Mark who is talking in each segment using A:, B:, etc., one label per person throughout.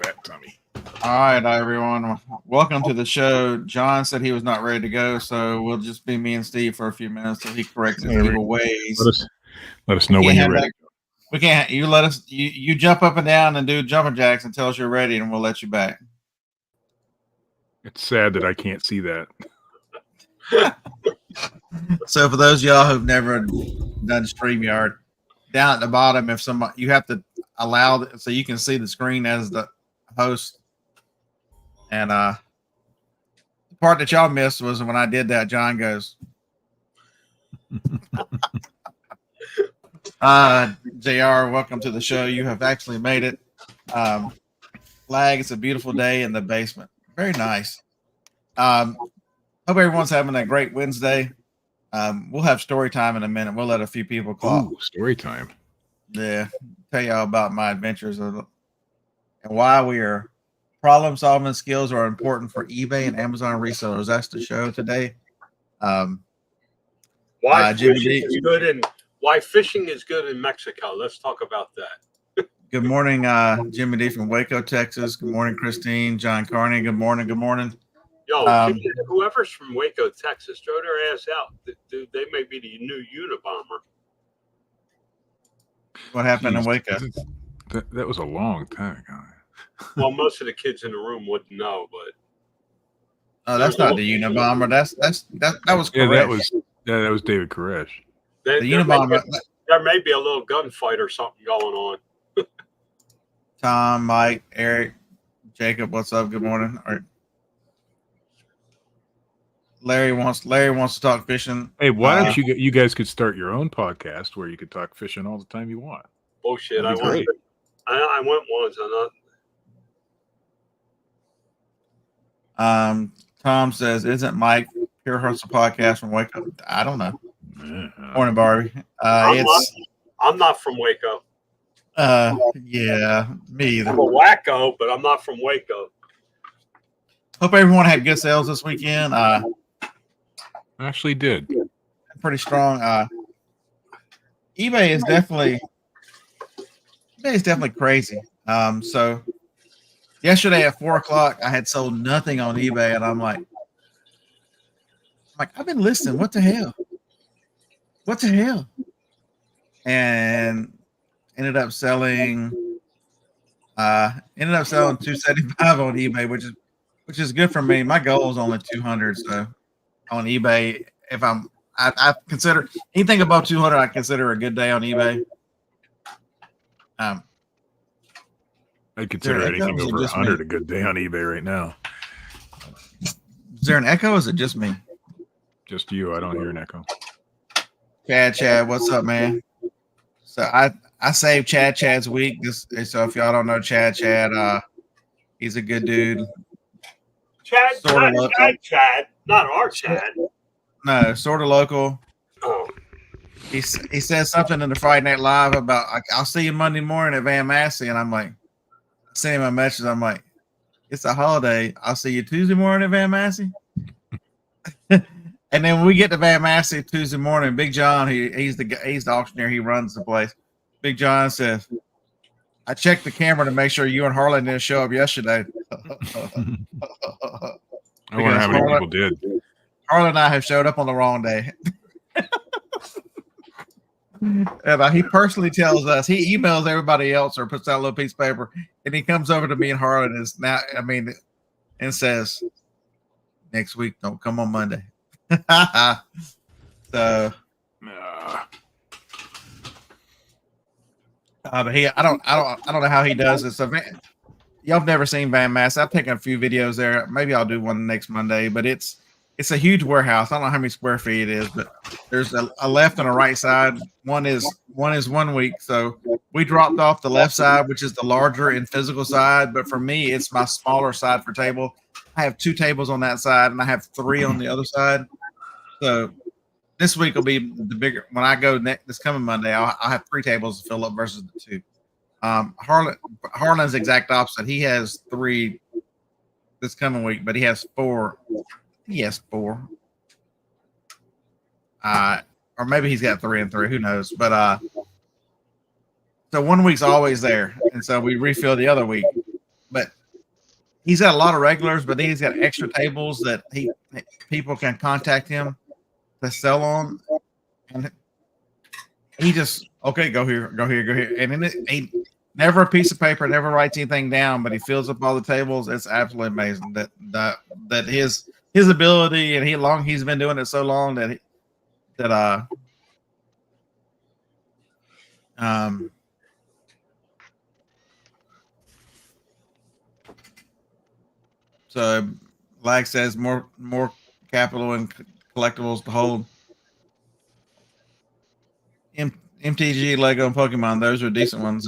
A: fat tummy.
B: All right, everyone. Welcome to the show. John said he was not ready to go, so we'll just be me and Steve for a few minutes till he corrects his evil ways.
A: Let us know when you're ready.
B: We can't. You let us. You jump up and down and do jumping jacks and tell us you're ready, and we'll let you back.
A: It's sad that I can't see that.
B: So for those of y'all who've never done StreamYard, down at the bottom, if somebody you have to allow so you can see the screen as the host. And the part that y'all missed was when I did that, John goes, JR, welcome to the show. You have actually made it. Flag, it's a beautiful day in the basement. Very nice. Hope everyone's having a great Wednesday. We'll have story time in a minute. We'll let a few people call.
A: Ooh, story time.
B: Yeah. Tell y'all about my adventures and why we are problem solving skills are important for eBay and Amazon resellers. That's the show today.
C: Why fishing is good and why fishing is good in Mexico. Let's talk about that.
B: Good morning, Jimmy D from Waco, Texas. Good morning, Christine, John Carney. Good morning. Good morning.
C: Yo, whoever's from Waco, Texas, throw their ass out. Dude, they may be the new Unabomber.
B: What happened in Waco?
A: That was a long time ago.
C: Well, most of the kids in the room wouldn't know, but
B: that's not the Unabomber. That was Koresh.
A: That was David Koresh.
B: The Unabomber.
C: There may be a little gunfight or something going on.
B: Tom, Mike, Eric, Jacob, what's up? Good morning. All right. Larry wants to talk fishing.
A: Hey, why don't you guys could start your own podcast where you could talk fishing all the time you want?
C: Bullshit. I went once.
B: Tom says, "Isn't Mike Pure Hustle podcast from Waco?" I don't know. Morning, Barbie.
C: I'm not from Waco.
B: Yeah, me either.
C: I'm a wacko, but I'm not from Waco.
B: Hope everyone had good sales this weekend.
A: Actually did.
B: Pretty strong. eBay is definitely crazy. So yesterday at 4:00, I had sold nothing on eBay, and I'm like, I've been listening. What the hell? And ended up selling 275 on eBay, which is good for me. My goal is only 200. So on eBay, if I consider anything above 200, I consider a good day on eBay.
A: I'd consider anything over 100 a good day on eBay right now.
B: Is there an echo? Or is it just me?
A: Just you. I don't hear an echo.
B: Chad, what's up, man? So I saved Chad's week. So if y'all don't know Chad, he's a good dude.
C: Chad, not our Chad.
B: No, sort of local.
C: Oh.
B: He says something in the Friday Night Live about I'll see you Monday morning at Van Massey, and I'm like, I sent him a message. I'm like, it's a holiday. I'll see you Tuesday morning at Van Massey. And then when we get to Van Massey Tuesday morning, Big John, he's the auctioneer. He runs the place. Big John says, I checked the camera to make sure you and Harlan didn't show up yesterday.
A: I wonder how many people did.
B: Harlan and I have showed up on the wrong day. And he personally tells us, he emails everybody else or puts out a little piece of paper, and he comes over to me and Harlan and says, next week, don't come on Monday. So, but I don't know how he does it. So, y'all have never seen Van Massey. I've taken a few videos there. Maybe I'll do one next Monday. But it's a huge warehouse. I don't know how many square feet it is, but there's a left and a right side. One is 1 week. So we dropped off the left side, which is the larger and physical side. But for me, it's my smaller side for table. I have 2 tables on that side, and I have 3 on the other side. So this week will be the bigger. When I go this coming Monday, I'll have 3 tables to fill up versus the 2. Harlan's exact opposite. He has 3 this coming week, but he has 4. He has 4. Or maybe he's got 3 and 3. Who knows? But so 1 week's always there, and so we refill the other week. But he's got a lot of regulars, but he's got extra tables that people can contact him to sell on, and he just go here, and then he never a piece of paper, never writes anything down, but he fills up all the tables. It's absolutely amazing that his ability, and he's been doing it so long so Lag says more capital and collectibles to hold. MTG, Lego, and Pokemon, those are decent ones.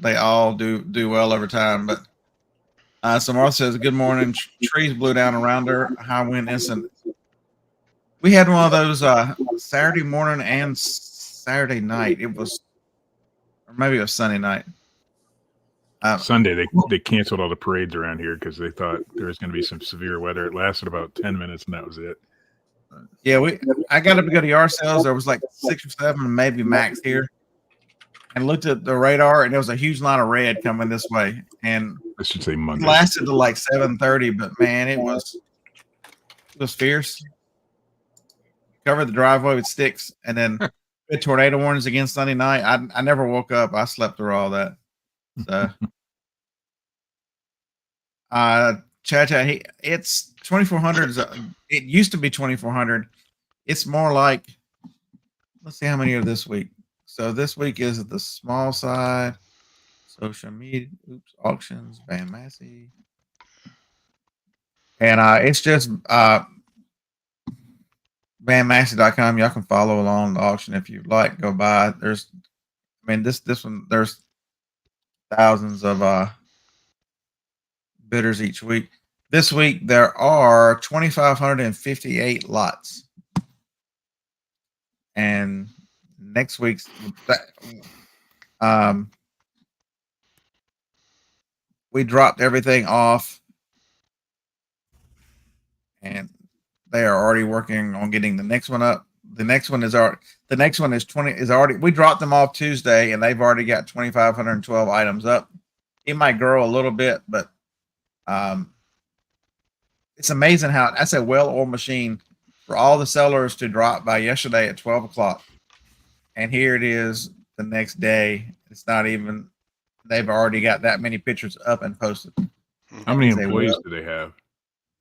B: They all do well over time. But so Martha says, good morning. Trees blew down around her. High wind instant. We had one of those Saturday morning and Saturday night. It was, or maybe it was Sunday night.
A: Sunday, they canceled all the parades around here because they thought there was going to be some severe weather. It lasted about 10 minutes, and that was it.
B: Yeah, I got up to go to yard sales. There was like 6 or 7, maybe max here, and looked at the radar, and there was a huge line of red coming this way. And
A: I should say Monday.
B: It lasted to like 7:30, but man, it was fierce. Covered the driveway with sticks, and then tornado warnings again Sunday night. I never woke up. I slept through all that. So, chat, it's 2400. It used to be 2400. It's more like, let's see how many are this week. So this week is the small side, social media, auctions, Van Massey, and it's just vanmassey.com. Y'all can follow along the auction if you'd like. Go by. This one, there's thousands of bidders each week. This week there are 2,558 lots, and next week's we dropped everything off, and they are already working on getting the next one up. The next one is already. We dropped them off Tuesday, and they've already got 2,512 items up. It might grow a little bit, but it's amazing how that's a well-oiled machine for all the sellers to drop by yesterday at 12 o'clock. And here it is the next day. It's not even, they've already got that many pictures up and posted.
A: How many employees do they have?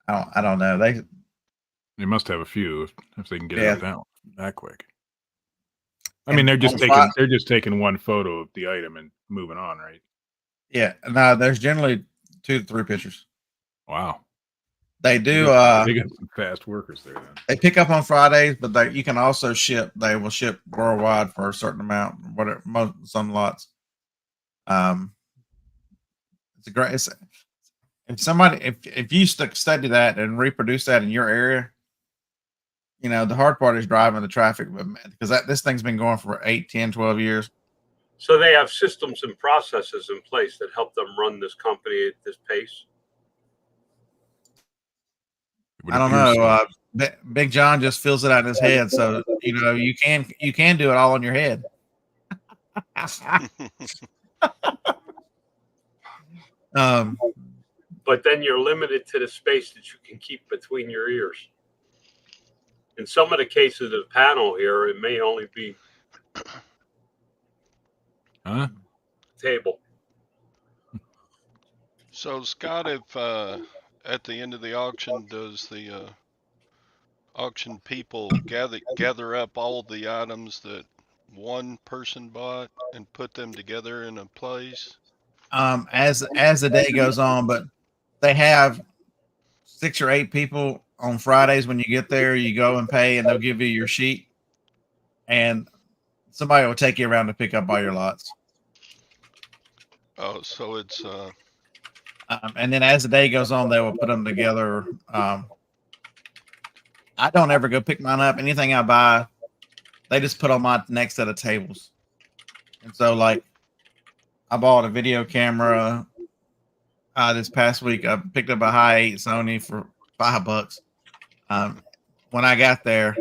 B: I don't know.
A: They must have a few if they can get it out that quick. I mean, they're just taking one photo of the item and moving on, right?
B: Yeah. No, there's generally 2 to 3 pictures.
A: Wow.
B: They do.
A: They got some fast workers there. Then.
B: They pick up on Fridays, but you can also ship. They will ship worldwide for a certain amount. Whatever, some lots. It's a great. If you study that and reproduce that in your area, you know, the hard part is driving the traffic, but because this thing's been going for 8, 10, 12 years.
C: So they have systems and processes in place that help them run this company at this pace.
B: I don't know. Big John just feels it out in his head. So, you know, you can do it all in your head.
C: But then you're limited to the space that you can keep between your ears. In some of the cases of the panel here, it may only be table.
D: So, Scott, if at the end of the auction, does the auction people gather up all the items that one person bought and put them together in a place?
B: As the day goes on, but they have 6 or 8 people on Fridays. When you get there, you go and pay, and they'll give you your sheet, and somebody will take you around to pick up all your lots.
D: Oh, so it's
B: and then as the day goes on, they will put them together. I don't ever go pick mine up. Anything I buy, they just put on my next set of tables. And so, like, I bought a video camera this past week. I picked up a high 8 Sony for $5. When I got there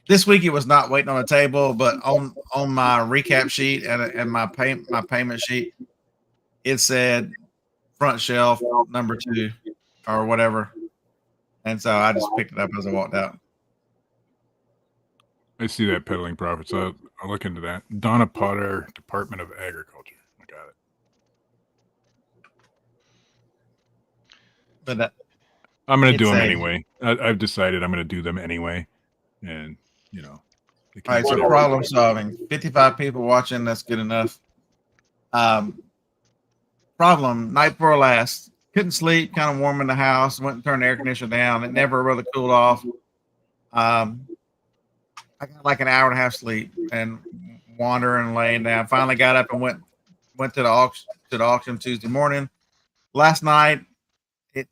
B: this week, it was not waiting on a table, but on my recap sheet and my payment sheet, it said front shelf number 2 or whatever. And so I just picked it up as I walked out.
A: I see that peddling profits. I'll look into that. Donna Potter, Department of Agriculture. I got it.
B: But
A: I'm going to do them anyway. I've decided I'm going to do them anyway. And, you know.
B: All right, so problem solving. 55 people watching. That's good enough. Problem, night before last. Couldn't sleep, kind of warm in the house. Went and turned the air conditioner down. It never really cooled off. I got like an hour and a half sleep and wandering and laying down. Finally got up and went to the auction Tuesday morning. Last night, the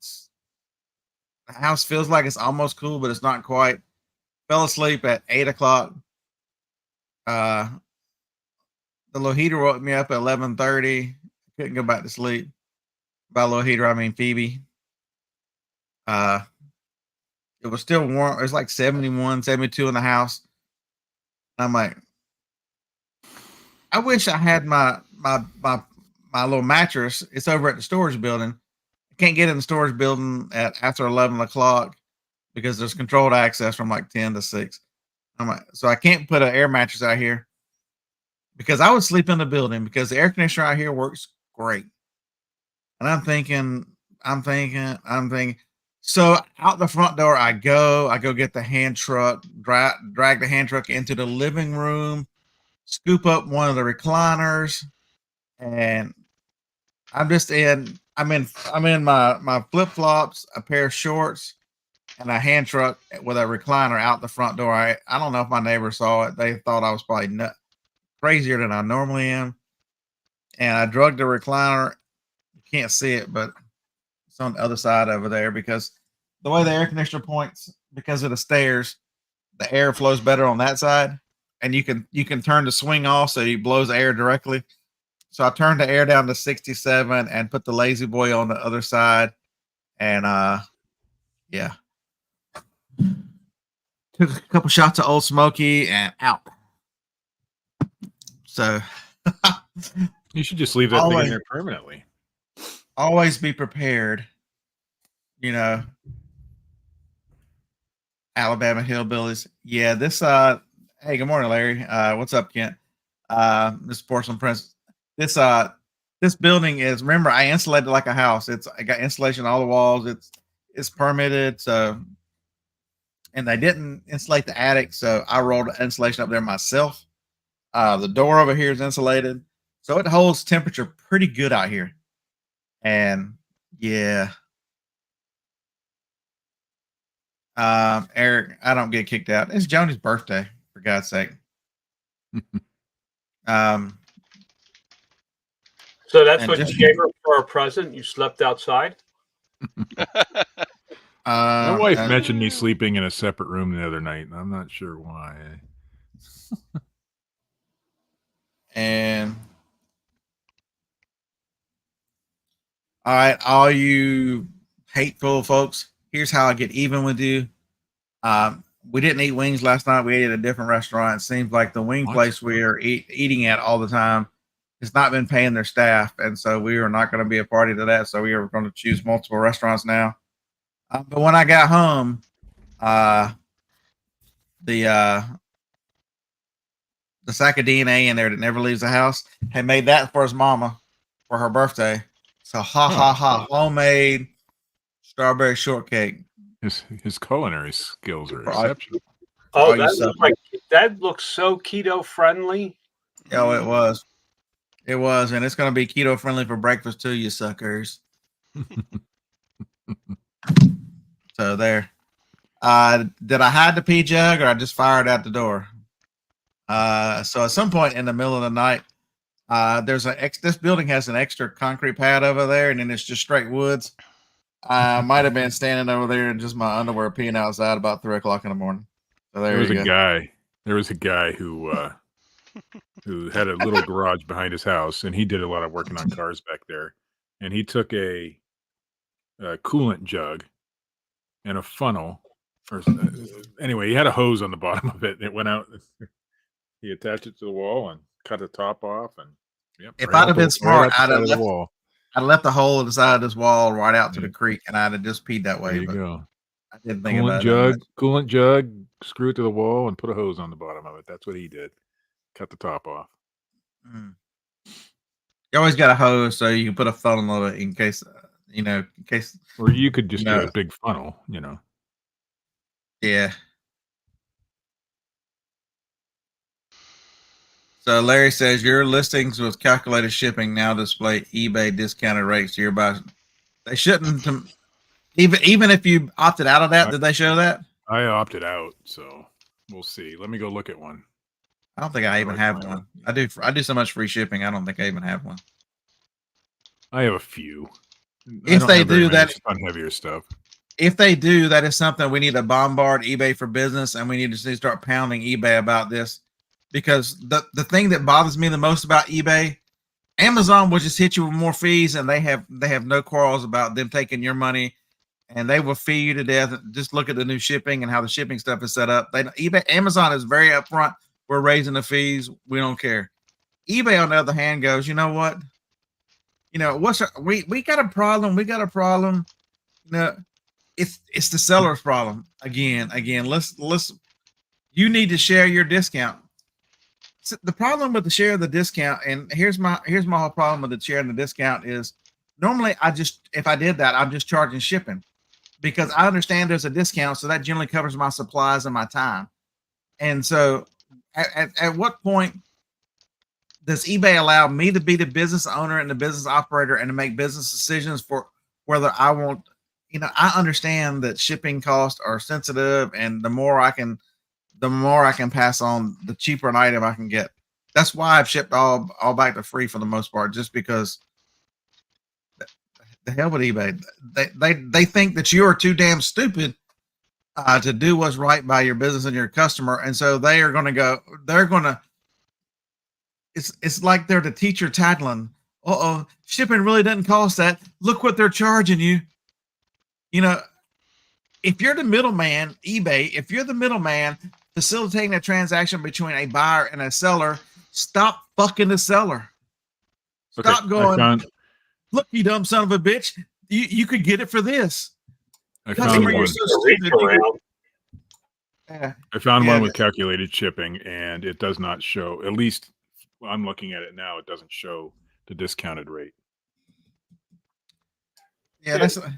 B: house feels like it's almost cool, but it's not quite. Fell asleep at 8 o'clock. The little heater woke me up at 11:30. Couldn't go back to sleep. By little heater, I mean Phoebe. It was still warm. It was like 71, 72 in the house. I'm like, I wish I had my little mattress. It's over at the storage building. I can't get in the storage building after 11 o'clock because there's controlled access from like 10 to 6. I'm like, so I can't put an air mattress out here because I would sleep in the building because the air conditioner out here works great. And I'm thinking. So out the front door I go get the hand truck, drag the hand truck into the living room, scoop up one of the recliners, and I'm in my flip-flops, a pair of shorts, and a hand truck with a recliner out the front door. I don't know if my neighbors saw it. They thought I was probably crazier than I normally am. And I drug the recliner. You can't see it, but it's on the other side over there because the way the air conditioner points, because of the stairs, the air flows better on that side. And you can turn the swing off so it blows air directly. So I turned the air down to 67 and put the lazy boy on the other side. And yeah. Took a couple shots of Old Smoky and out. So
A: you should just leave that thing in there permanently.
B: Always be prepared. You know, Alabama hillbillies. Yeah, this hey, good morning, Larry. What's up, Kent? This Porcelain Prince. This building is, remember, I insulated like a house. I got insulation on all the walls. It's permitted, so, and they didn't insulate the attic, so I rolled the insulation up there myself. The door over here is insulated, so it holds temperature pretty good out here. And yeah, Eric, I don't get kicked out. It's Joni's birthday, for God's sake.
C: So that's what you gave her for a present? You slept outside?
A: My wife mentioned me sleeping in a separate room the other night, and I'm not sure why.
B: And all right, all you hateful folks, here's how I get even with you. We didn't eat wings last night. We ate at a different restaurant. It seems like the wing place we are eating at all the time has not been paying their staff, and so we are not going to be a party to that. So we are going to choose multiple restaurants now. But when I got home, the sack of DNA in there that never leaves the house had made that for his mama for her birthday. So homemade strawberry shortcake.
A: His culinary skills are exceptional.
C: Oh, that looks so keto friendly.
B: Oh, it was. It was, and it's going to be keto friendly for breakfast too, you suckers. So there. Did I hide the pee jug or I just fired out the door? So at some point in the middle of the night, this building has an extra concrete pad over there, and then it's just straight woods. I might have been standing over there in just my underwear peeing outside about 3 o'clock in the morning. So there was
A: a guy who had a little garage behind his house, and he did a lot of working on cars back there. And he took a coolant jug and a funnel. Anyway, he had a hose on the bottom of it, and it went out. He attached it to the wall and cut the top off. And
B: if I'd have been smart, I'd have left.
A: the wall.
B: I left a hole in the side of this wall right out to the creek, and I'd have just peed that
A: There
B: way.
A: you
B: But
A: go.
B: I didn't think about it that much.
A: Coolant jug, screw it to the wall, and put a hose on the bottom of it. That's what he did. Cut the top off.
B: Mm. You always got a hose so you can put a funnel on it in case, in case,
A: Or you could just get
B: No.
A: a big funnel,
B: yeah. So Larry says your listings with calculated shipping now display eBay discounted rates nearby. They shouldn't. Even if you opted out of that, did they show that?
A: I opted out, so we'll see. Let me go look at one.
B: I don't think I even have one. I do so much free shipping. I don't think I even have one.
A: I have a few.
B: If they do that,
A: on heavier stuff.
B: If they do, that is something we need to bombard eBay for business, and we need to start pounding eBay about this, because the thing that bothers me the most about eBay, Amazon will just hit you with more fees, and they have no quarrels about them taking your money, and they will fee you to death. Just look at the new shipping and how the shipping stuff is set up. Amazon is very upfront. We're raising the fees. We don't care. eBay, on the other hand, goes, you know what? We got a problem. We got a problem. It's the seller's problem again. Let's you need to share your discount. So the problem with the share of the discount, and here's my whole problem with the share and the discount is, normally if I did that, I'm just charging shipping, because I understand there's a discount, so that generally covers my supplies and my time. And so at what point does eBay allow me to be the business owner and the business operator and to make business decisions for whether I want, I understand that shipping costs are sensitive, and the more I can pass on, the cheaper an item I can get. That's why I've shipped all back to free for the most part, just because the hell with eBay. They think that you are too damn stupid to do what's right by your business and your customer. And so they're going to, it's like they're the teacher tattling. Shipping really doesn't cost that. Look what they're charging you. If you're the middleman, eBay, if you're the middleman facilitating a transaction between a buyer and a seller, stop fucking the seller. Stop going, look, you dumb son of a bitch. You could get it for this.
A: I found one. I found one with calculated shipping, and it does not show, at least I'm looking at it now, it doesn't show the discounted rate.
B: Yeah, that's like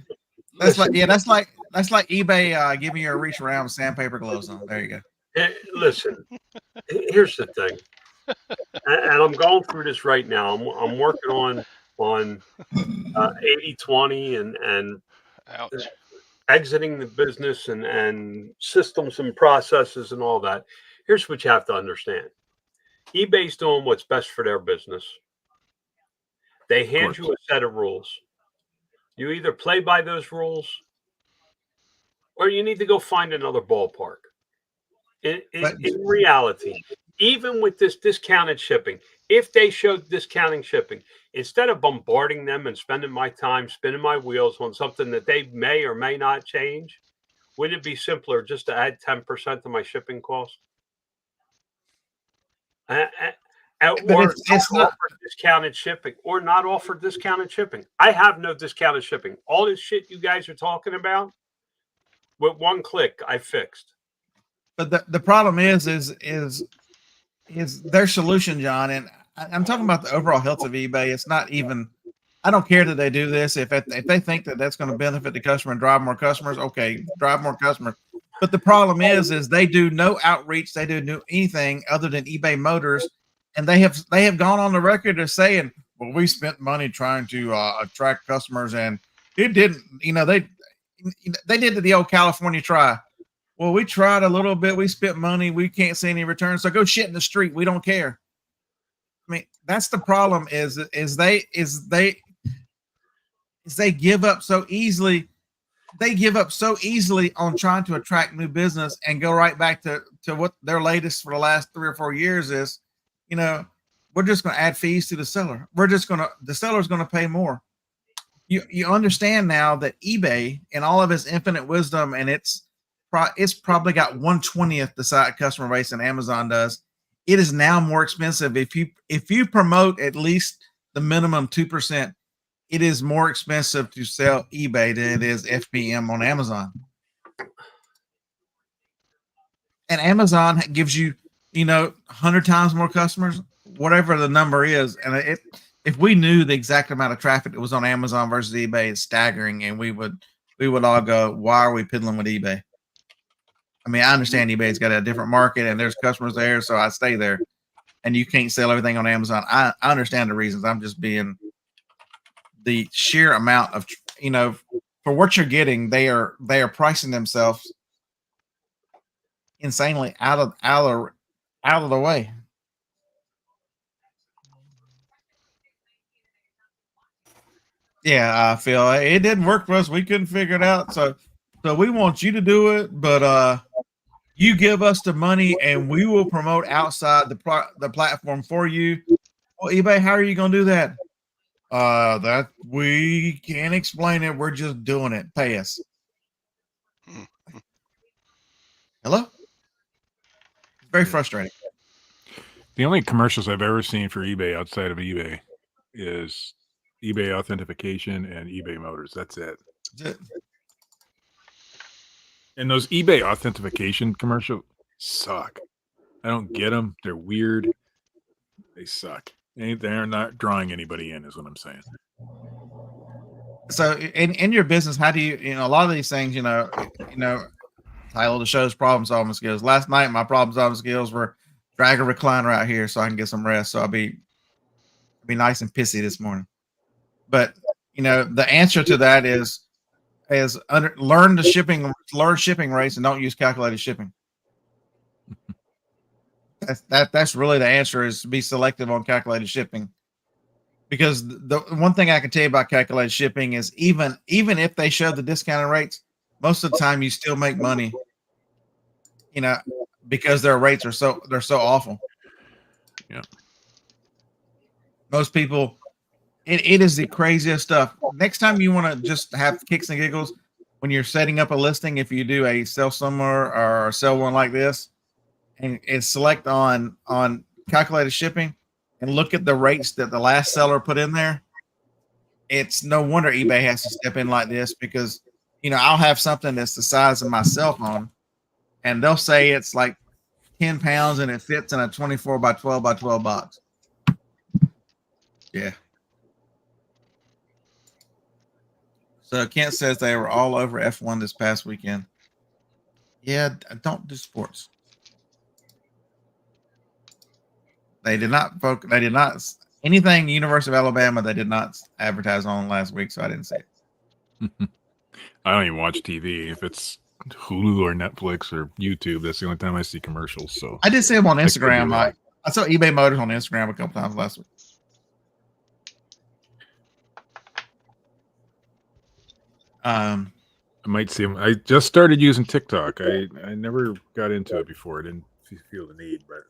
B: eBay giving you a reach around with sandpaper gloves on. There you go.
C: Hey, listen, here's the thing, and I'm going through this right now. I'm working on 80/20 and exiting the business and systems and processes and all that. Here's what you have to understand. eBay's doing what's best for their business. They hand you a set of rules. You either play by those rules, or you need to go find another ballpark. In reality, even with this discounted shipping, if they showed discounting shipping, instead of bombarding them and spending my time spinning my wheels on something that they may or may not change, wouldn't it be simpler just to add 10% to my shipping cost? It's not offer discounted shipping, or not offer discounted shipping. I have no discounted shipping. All this shit you guys are talking about, with one click, I fixed.
B: But the problem is their solution, John, and I'm talking about the overall health of eBay. It's not even. I don't care that they do this. If they think that that's going to benefit the customer and drive more customers, okay, drive more customers. But the problem is they do no outreach. They do anything other than eBay Motors, and they have gone on the record as saying, "Well, we spent money trying to attract customers, and it didn't." They did the old California try. Well, we tried a little bit. We spent money. We can't see any returns. So go shit in the street. We don't care. I mean, that's the problem. Is they give up so easily. They give up so easily on trying to attract new business and go right back to what their latest for the last 3 or 4 years is. We're just going to add fees to the seller. The seller's going to pay more. You understand now that eBay, in all of its infinite wisdom, and it's probably got 1/20th the size customer base than Amazon does. It is now more expensive if you promote at least the minimum 2%. it is more expensive to sell eBay than it is FBM on Amazon. And Amazon gives you, 100 times more customers, whatever the number is. And if we knew the exact amount of traffic that was on Amazon versus eBay, it's staggering. And we would all go, why are we piddling with eBay? I mean, I understand eBay's got a different market and there's customers there, so I stay there. And you can't sell everything on Amazon. I understand the reasons. I'm just being the sheer amount of, for what you're getting, they are pricing themselves insanely out of the way. Yeah, I feel it didn't work for us. We couldn't figure it out. So we want you to do it, but you give us the money and we will promote outside the platform for you. Well, eBay, how are you going to do that? That we can't explain it. We're just doing it. Pay us. Hello? Very frustrating.
A: The only commercials I've ever seen for eBay outside of eBay is eBay authentication and eBay Motors. That's it.
B: That's it.
A: And those eBay authentication commercials suck. I don't get them. They're weird. They suck. They're not drawing anybody in, is what I'm saying.
B: So in your business, how do you, a lot of these things, title of the show's problem solving skills. Last night, my problem solving skills were drag a recliner out here so I can get some rest. So I'll be nice and pissy this morning. But the answer to that is learn shipping rates and don't use calculated shipping. That's really the answer, is to be selective on calculated shipping. Because the one thing I can tell you about calculated shipping is even if they show the discounted rates, most of the time you still make money, because their rates are so awful.
A: Yeah.
B: Most people, it is the craziest stuff. Next time you want to just have kicks and giggles when you're setting up a listing, if you do a sell somewhere or sell one like this, and select on calculated shipping and look at the rates that the last seller put in there, it's no wonder eBay has to step in like this, because I'll have something that's the size of my cell phone and they'll say it's like 10 pounds and it fits in a 24 by 12 by 12 box. Yeah. So Kent says they were all over F1 this past weekend. Yeah, don't do sports. They did not focus. They did not anything University of Alabama. They did not advertise on last week, so I didn't see it.
A: I don't even watch TV. If it's Hulu or Netflix or YouTube, that's the only time I see commercials. So
B: I did see them on Instagram. I saw eBay Motors on Instagram a couple times last week.
A: I might see them. I just started using TikTok. I never got into it before. I didn't feel the need, but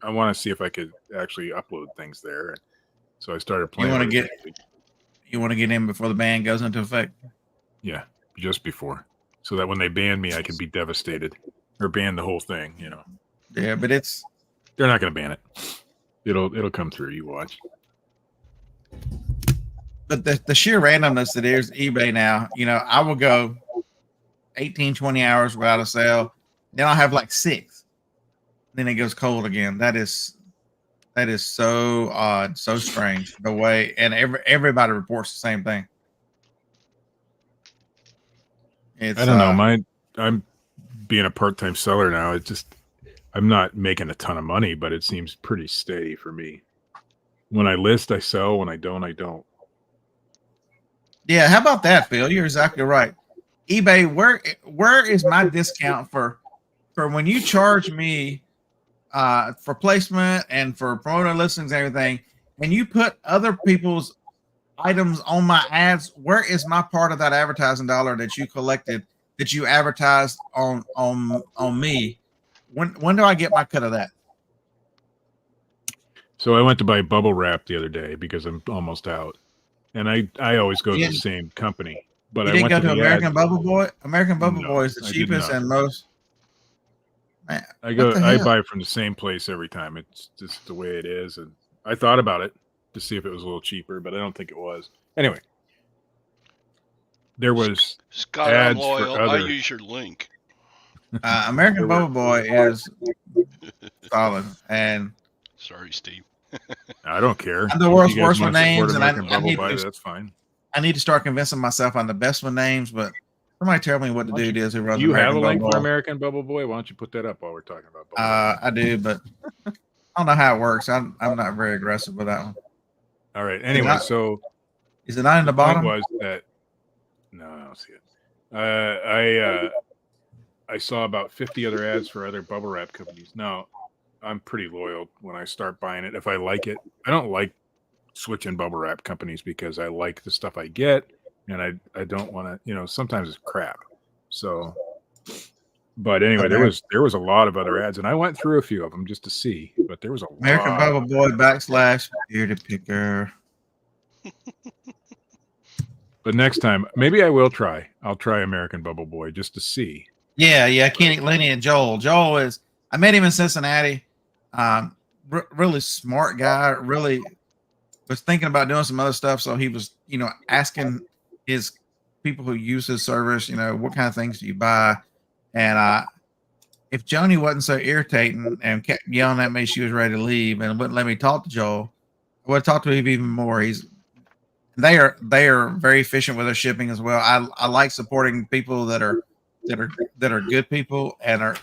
A: I want to see if I could actually upload things there. So I started playing.
B: You want to get in before the ban goes into effect?
A: Yeah, just before, so that when they ban me, I can be devastated, or ban the whole thing.
B: Yeah, but
A: they're not going to ban it. It'll come through. You watch.
B: But the sheer randomness that is eBay now, I will go 18, 20 hours without a sale. Then I'll have like 6. Then it goes cold again. That is so odd, so strange the way, and everybody reports the same thing. I
A: don't know. I'm being a part-time seller now. I'm not making a ton of money, but it seems pretty steady for me. When I list, I sell. When I don't, I don't.
B: Yeah, how about that, Phil? You're exactly right. eBay, where is my discount for when you charge me for placement and for promoting listings and everything, and you put other people's items on my ads? Where is my part of that advertising dollar that you collected, that you advertised on me? When do I get my cut of that?
A: So I went to buy bubble wrap the other day because I'm almost out, and I always go to the same company. But
B: I went to American Bubble Boy. American Bubble Boy is the cheapest and most. Man,
A: I buy from the same place every time. It's just the way it is, and I thought about it to see if it was a little cheaper, but I don't think it was. Anyway, there was
D: Scott, I'm
A: ads for
D: loyal. I
A: other.
D: use your link.
B: American
A: There were-
B: Bubble Boy is solid, and
D: Sorry, Steve.
A: I don't care.
B: I'm the
A: If
B: world's
A: you guys
B: worst with
A: want to support
B: names, and
A: American
B: I
A: Bubble
B: need
A: Boy,
B: to
A: that's fine.
B: start convincing myself I'm the best with names. But somebody tell me what the dude is who runs
A: Do you have
B: American
A: a link
B: Bubble
A: for
B: Boy.
A: American Bubble Boy? Why don't you put that up while we're talking about Bubble Boy?
B: I do, but I don't know how it works. I'm not very aggressive with that one.
A: All right. Anyway, so
B: Is it not in the
A: point
B: bottom?
A: was that no, I don't see it. I saw about 50 other ads for other bubble wrap companies. Now, I'm pretty loyal when I start buying it. If I like it, I don't like switching bubble wrap companies because I like the stuff I get, and I don't want to. Sometimes it's crap. So, but anyway,
B: Okay.
A: there was a lot of other ads, and I went through a few of them just to see. But there was a
B: American
A: lot.
B: Bubble Boy / bearded picker.
A: But next time, maybe I will try. I'll try American Bubble Boy just to see.
B: Yeah. Kenny, Lenny, and Joel. Joel is. I met him in Cincinnati. Really smart guy. Really was thinking about doing some other stuff. So he was, asking his people who use his service, what kind of things do you buy? And if Joni wasn't so irritating and kept yelling at me, she was ready to leave and wouldn't let me talk to Joel. I would have talked to him even more. They are very efficient with their shipping as well. I like supporting people that are good people and are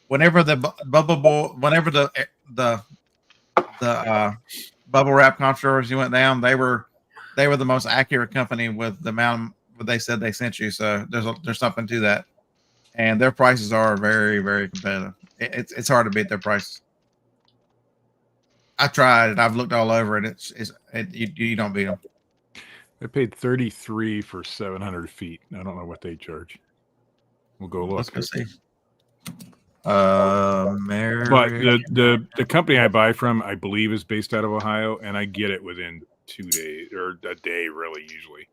B: whenever the bubble wrap controversy went down, they were the most accurate company with the amount what they said they sent you. So there's something to that, and their prices are very, very competitive. It's hard to beat their prices. I tried it. I've looked all over it. You don't beat them.
A: I paid $33 for 700 feet. I don't know what they charge. We'll go look.
B: Let's go see.
A: But the company I buy from, I believe, is based out of Ohio, and I get it within 2 days or a day, really, usually.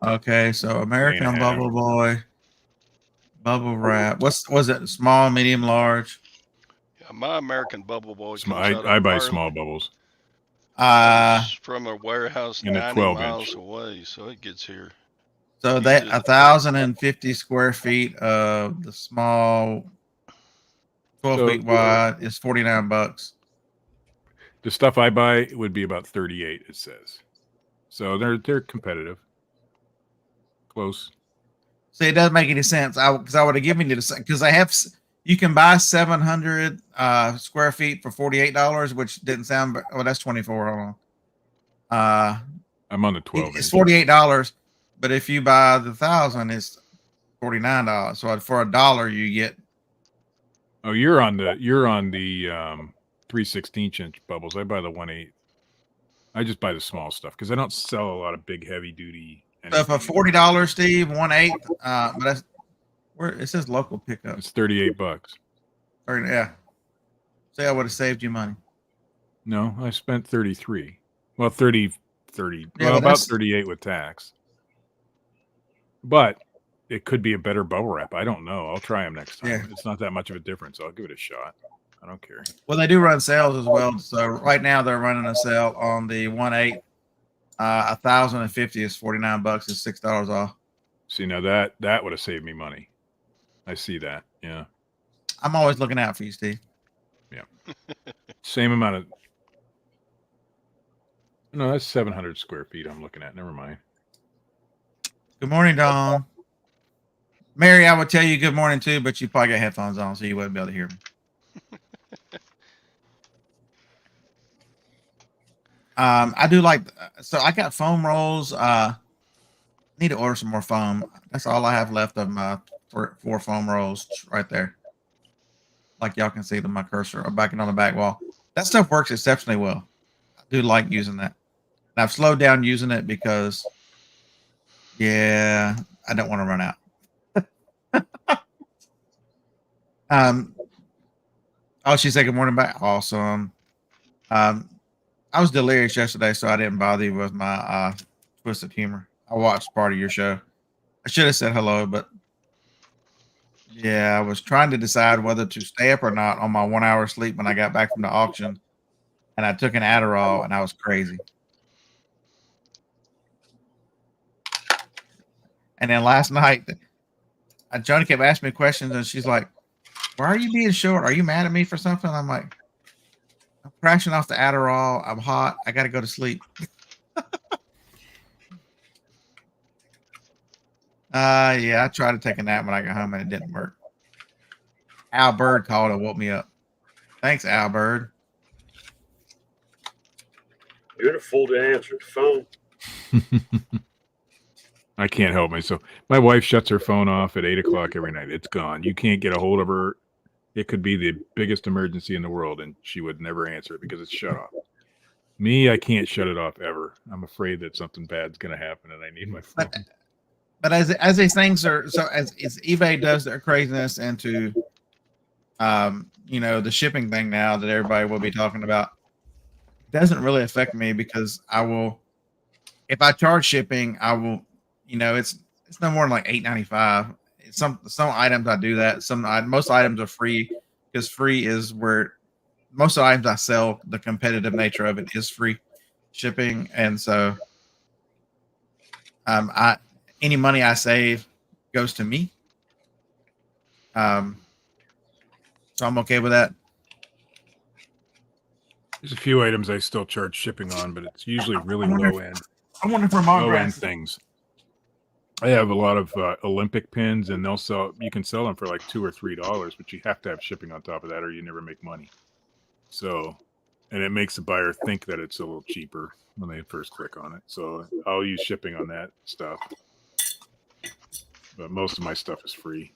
B: Okay, so American Bubble Boy, bubble wrap. Was it? Small, medium, large?
D: Yeah, my American Bubble Boy comes out
A: I
D: of
A: buy small bubbles.
D: From a warehouse
A: In a
D: 90
A: 12-inch.
D: miles away, so it gets here.
B: So they 1,050 square feet of the small, 12 feet wide is $49.
A: The stuff I buy would be about 38. It says, so they're competitive, close.
B: See, it doesn't make any sense. Because I would have given you because you can buy 700 square feet for $48, which didn't sound. Well, that's 24. Hold on.
A: I'm on the 12.
B: It's $48, but if you buy the 1,000, it's $49. So for $1, you get.
A: Oh, you're on the 3/16-inch bubbles. I buy the 1/8. I just buy the small stuff because I don't sell a lot of big, heavy duty.
B: So for $40, Steve, 1/8. But that's where it says local pickup.
A: It's $38.
B: Yeah. Say I would have saved you money.
A: No, I spent 33. Well, 30.
B: Yeah,
A: well, about 38 with tax. But it could be a better bubble wrap. I don't know. I'll try them next time. Yeah. It's not that much of a difference. I'll give it a shot. I don't care.
B: Well, they do run sales as well. So right now they're running a sale on the 1/8. 1,050 is $49. Is $6 off.
A: See, now that would have saved me money. I see that. Yeah.
B: I'm always looking out for you, Steve.
A: Yeah. Same amount of. No, that's 700 square feet I'm looking at. Never mind.
B: Good morning, Dawn. Mary, I would tell you good morning too, but you probably got headphones on, so you wouldn't be able to hear me. I do like. So I got foam rolls. Need to order some more foam. That's all I have left of my four foam rolls right there. Like y'all can see my cursor back on the back wall. That stuff works exceptionally well. I do like using that. And I've slowed down using it because, I don't want to run out. She said good morning back. Awesome. I was delirious yesterday, so I didn't bother you with my twisted humor. I watched part of your show. I should have said hello, but I was trying to decide whether to stay up or not on my 1 hour sleep when I got back from the auction, and I took an Adderall, and I was crazy. And then last night, Joni kept asking me questions, and she's like, "Why are you being short? Are you mad at me for something?" I'm like, "I'm crashing off the Adderall. I'm hot. I got to go to sleep." Yeah, I tried to take a nap when I got home, and it didn't work. Al Bird called and woke me up. Thanks, Al Bird.
C: You're the fool to answer the phone.
A: I can't help myself. My wife shuts her phone off at 8:00 every night. It's gone. You can't get a hold of her. It could be the biggest emergency in the world, and she would never answer it because it's shut off. Me, I can't shut it off ever. I'm afraid that something bad's going to happen, and I need my phone.
B: But as these things are, so as eBay does their craziness into, the shipping thing now that everybody will be talking about, doesn't really affect me because I will, if I charge shipping, I will, it's no more than like $8.95. Some items I do that. Most items are free because free is where most of the items I sell. The competitive nature of it is free shipping, and so any money I save goes to me. So I'm okay with that.
A: There's a few items I still charge shipping on, but it's usually really low end.
B: I wonder for
A: Low end things. I have a lot of Olympic pins, and you can sell them for like $2 or $3, but you have to have shipping on top of that, or you never make money. So, and it makes the buyer think that it's a little cheaper when they first click on it. So I'll use shipping on that stuff, but most of my stuff is free.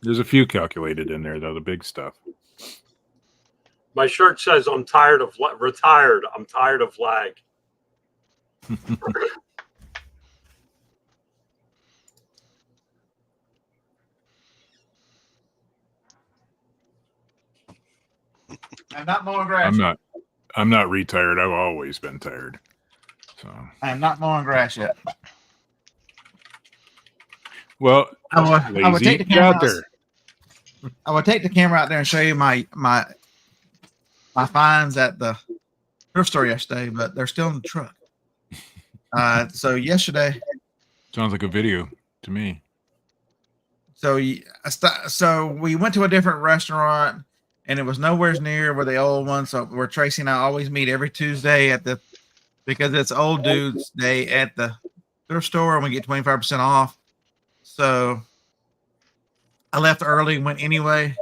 A: There's a few calculated in there though, the big stuff.
C: My shirt says, "I'm tired of retired. I'm tired of lag."
B: I'm not mowing grass.
A: I'm not retired. I've always been tired. So
B: I am not mowing grass yet.
A: Well,
B: I would take the camera out there. I would take the camera out there and show you my finds at the thrift store yesterday, but they're still in the truck. So yesterday,
A: sounds like a video to me.
B: So we went to a different restaurant, and it was nowhere near where the old one. So where Tracy and I always meet every Tuesday because it's old dudes day at the thrift store, and we get 25% off. So I left early, went anyway,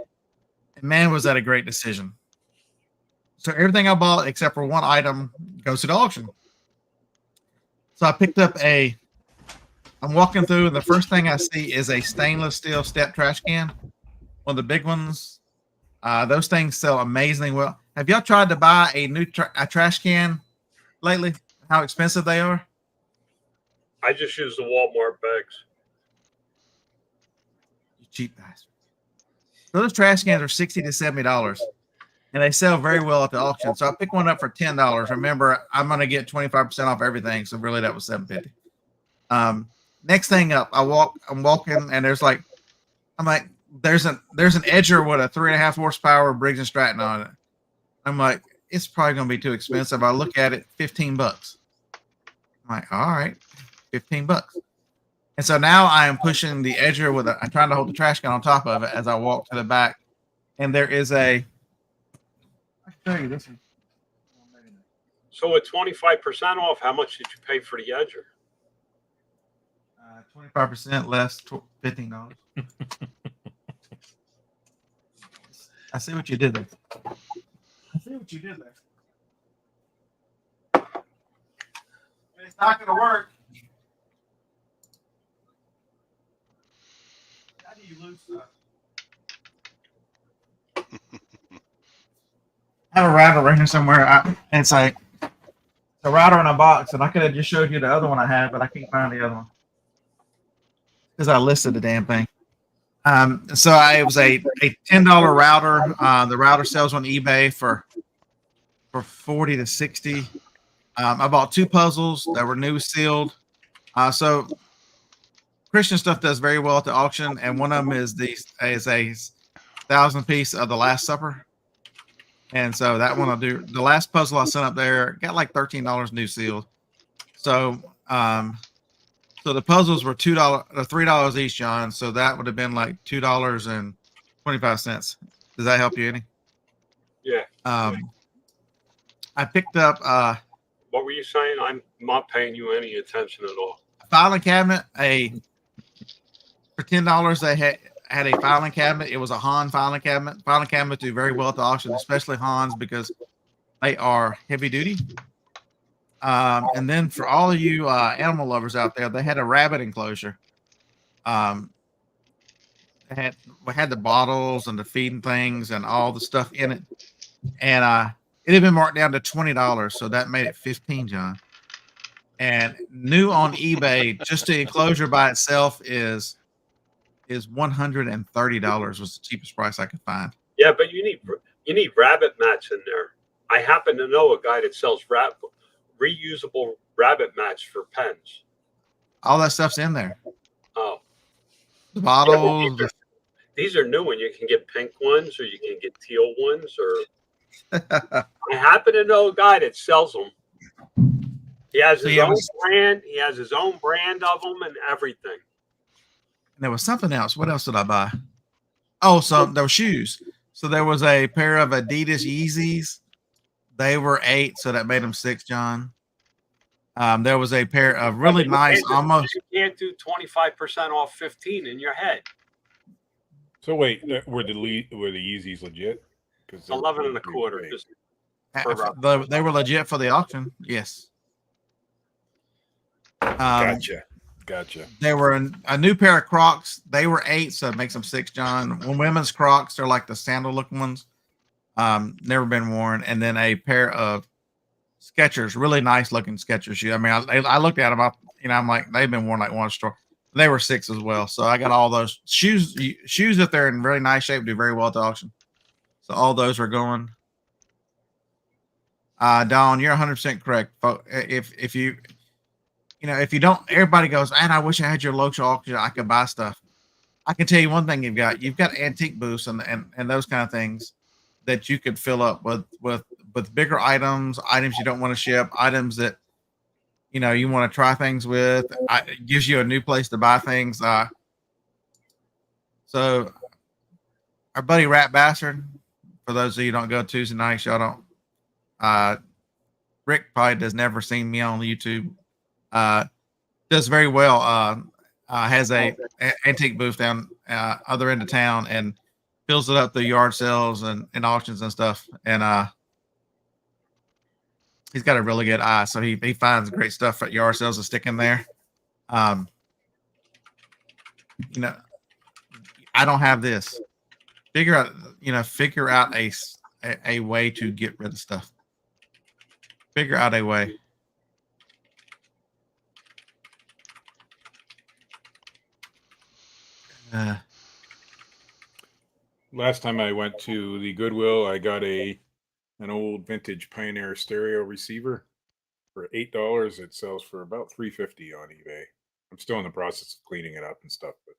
B: and man, was that a great decision. So everything I bought except for one item goes to the auction. So I picked up I'm walking through, and the first thing I see is a stainless steel step trash can, one of the big ones. Those things sell amazingly well. Have y'all tried to buy a new trash can lately? How expensive they are?
C: I just use the Walmart bags.
B: You cheap bastard. So those trash cans are $60 to $70, and they sell very well at the auction. So I picked one up for $10. Remember, I'm going to get 25% off everything. So really, that was $7.50. Next thing up, I'm walking, and there's an edger with a 3.5 horsepower Briggs and Stratton on it. I'm like, it's probably going to be too expensive. I look at it, $15. I'm like, all right, $15. And so now I am pushing the edger I'm trying to hold the trash can on top of it as I walk to the back. And there is I can show you this one.
C: So with 25% off, how much did you pay for the edger?
B: 25% less, $15. I see what you did there. It's not going to work. How do you lose stuff? I have a router right here somewhere. And it's like a router in a box, and I could have just showed you the other one I had, but I can't find the other one because I listed the damn thing. So it was a $10 router. The router sells on eBay for $40 to $60. I bought 2 puzzles that were new sealed. So Christian stuff does very well at the auction, and one of them is a 1,000 piece of the Last Supper. And so that one I'll do. The last puzzle I sent up there got like $13 new sealed. So So the puzzles were $2 or $3 each, John. So that would have been like $2.25. Does that help you any?
C: Yeah.
B: I picked up
C: What were you saying? I'm not paying you any attention at all.
B: a filing cabinet. For $10, they had a filing cabinet. It was a Han filing cabinet. Filing cabinets do very well at the auction, especially Hans, because they are heavy duty. And then for all of you animal lovers out there, they had a rabbit enclosure. We had the bottles and the feeding things and all the stuff in it, and it had been marked down to $20, so that made it 15, John. And new on eBay, just the enclosure by itself is $130. Was the cheapest price I could find.
C: Yeah, but you need rabbit mats in there. I happen to know a guy that sells reusable rabbit mats for pens.
B: All that stuff's in there.
C: Oh,
B: the bottles.
C: Yeah, these are new, and you can get pink ones, or you can get teal ones, or I happen to know a guy that sells them. He has his own brand. He has his own brand of them and everything.
B: And there was something else. What else did I buy? Oh, so there were shoes. So there was a pair of Adidas Yeezys. They were $8, so that made them $6, John. There was a pair of really nice, almost.
C: You can't do 25% off 15 in your head.
A: So wait, were the Yeezys legit?
C: 11 and a quarter.
B: They were legit for the auction. Yes.
A: Gotcha.
B: They were a new pair of Crocs. They were $8, so it makes them $6, John. When women's Crocs, they're like the sandal looking ones. Never been worn. And then a pair of Skechers, really nice looking Skechers shoes. I mean, I looked at them. I'm like, they've been worn like one store. They were $6 as well. So I got all those shoes if they're in really nice shape, do very well at the auction. So all those are going. Don, you're 100% correct. If you don't, everybody goes, man, I wish I had your local auction. I could buy stuff. I can tell you one thing you've got antique booths and those kind of things that you could fill up with bigger items you don't want to ship, items that, you want to try things with. It gives you a new place to buy things. So our buddy Rat Bastard, for those of you who don't go Tuesday nights, y'all don't, Rick probably has never seen me on YouTube. Does very well. Has a antique booth down other end of town and fills it up through yard sales and auctions and stuff. And he's got a really good eye, so he finds great stuff at yard sales to stick in there. I don't have this. Figure out a way to get rid of stuff. Figure out a way.
A: Last time I went to the Goodwill, I got an old vintage Pioneer stereo receiver for $8. It sells for about $3.50 on eBay. I'm still in the process of cleaning it up and stuff. But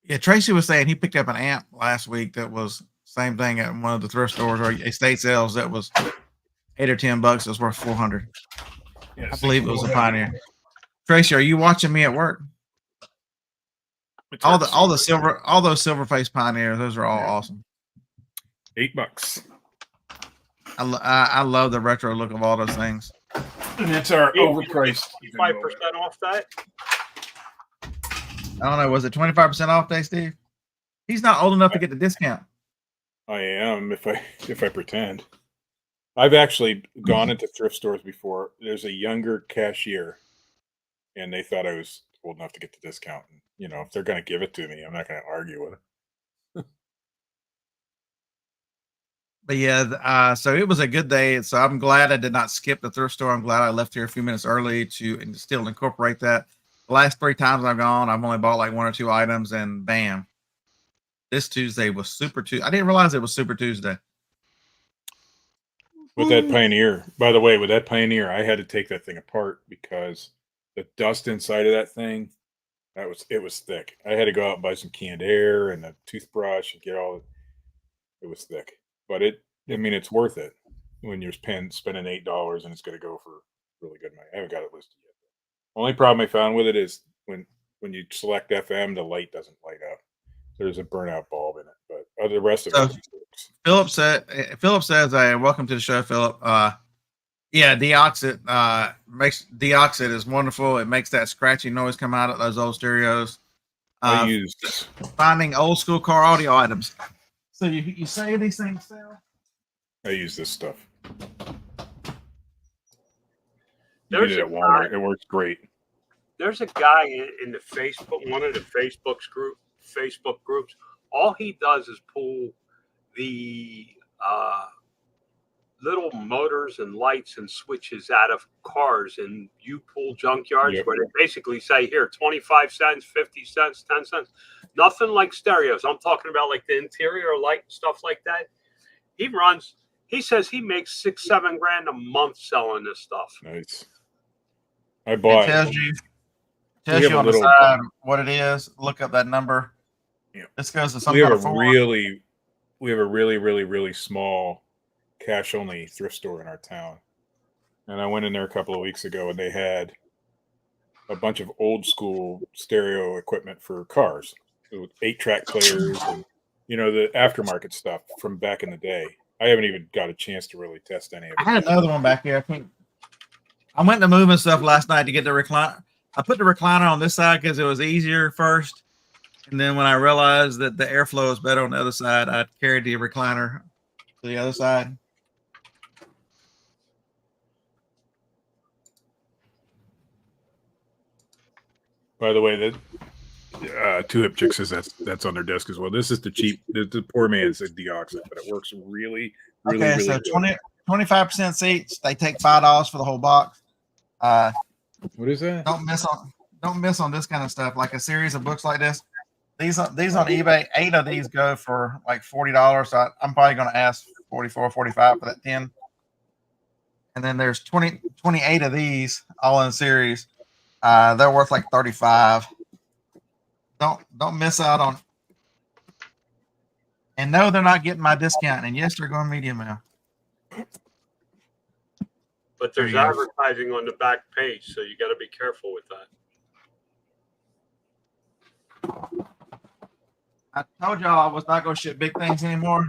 B: yeah, Tracy was saying he picked up an amp last week that was same thing at one of the thrift stores or estate sales that was $8 or $10. It was worth $400. Yeah, I believe it was a Pioneer. Tracy, are you watching me at work? All those silver face Pioneers, those are all awesome.
A: $8.
B: I love the retro look of all those things.
A: And it's our overpriced.
C: 5% off that.
B: I don't know. Was it 25% off day, Steve? He's not old enough to get the discount.
A: I am if I pretend. I've actually gone into thrift stores before. There's a younger cashier, and they thought I was old enough to get the discount. If they're going to give it to me, I'm not going to argue with it.
B: But yeah, so it was a good day. So I'm glad I did not skip the thrift store. I'm glad I left here a few minutes early to still incorporate that. The last 3 times I've gone, I've only bought like 1 or 2 items, and bam. This Tuesday was Super Tuesday. I didn't realize it was Super Tuesday.
A: With that Pioneer, by the way, I had to take that thing apart because the dust inside of that thing, it was thick. I had to go out and buy some canned air and a toothbrush and get it was thick. But it's worth it when you're spending $8 and it's going to go for really good money. I haven't got it listed yet. Only problem I found with it is when you select FM, the light doesn't light up. There's a burnout bulb in it, but the rest of
B: So
A: it works.
B: Philip says, welcome to the show, Philip. Yeah, deoxit is wonderful. It makes that scratchy noise come out of those old stereos.
A: I used
B: finding old school car audio items. So you say these things sell?
A: I use this stuff.
C: There's
A: It
C: a
A: at Walmart. It works great.
C: There's a guy in the Facebook, one of the Facebook groups. All he does is pull the little motors and lights and switches out of cars and U-Pull junkyards,
A: Yep.
C: where they basically say, here, 25 cents, 50 cents, 10 cents. Nothing like stereos. I'm talking about like the interior light and stuff like that. He says he makes $6-7 grand a month selling this stuff.
A: Nice. I bought.
B: It tells you on the side what it is. Look up that number.
A: Yeah.
B: This goes to some
A: We have
B: kind of
A: we have a really, really, really small cash only thrift store in our town. And I went in there a couple of weeks ago and they had a bunch of old school stereo equipment for cars. 8-track players and the aftermarket stuff from back in the day. I haven't even got a chance to really test any of it.
B: I had another one back here. I went to moving stuff last night to get the recliner. I put the recliner on this side because it was easier first. And then when I realized that the airflow is better on the other side, I carried the recliner to the other side.
A: By the way, that Two Hip Chick says that's on their desk as well. This is the poor man's deoxit, but it works really, really,
B: okay,
A: really
B: so
A: good.
B: 25% seats. They take $5 for the whole box.
A: What is that?
B: Don't miss on this kind of stuff. Like a series of books like this. These on eBay, 8 of these go for like $40. So I'm probably going to ask $44, $45 for that 10. And then there's 28 of these all in series. They're worth like $35. Don't miss out on. And no, they're not getting my discount. And yes, they're going medium now.
C: But there's advertising on the back page, so you got to be careful with that.
B: I told y'all I was not going to ship big things anymore.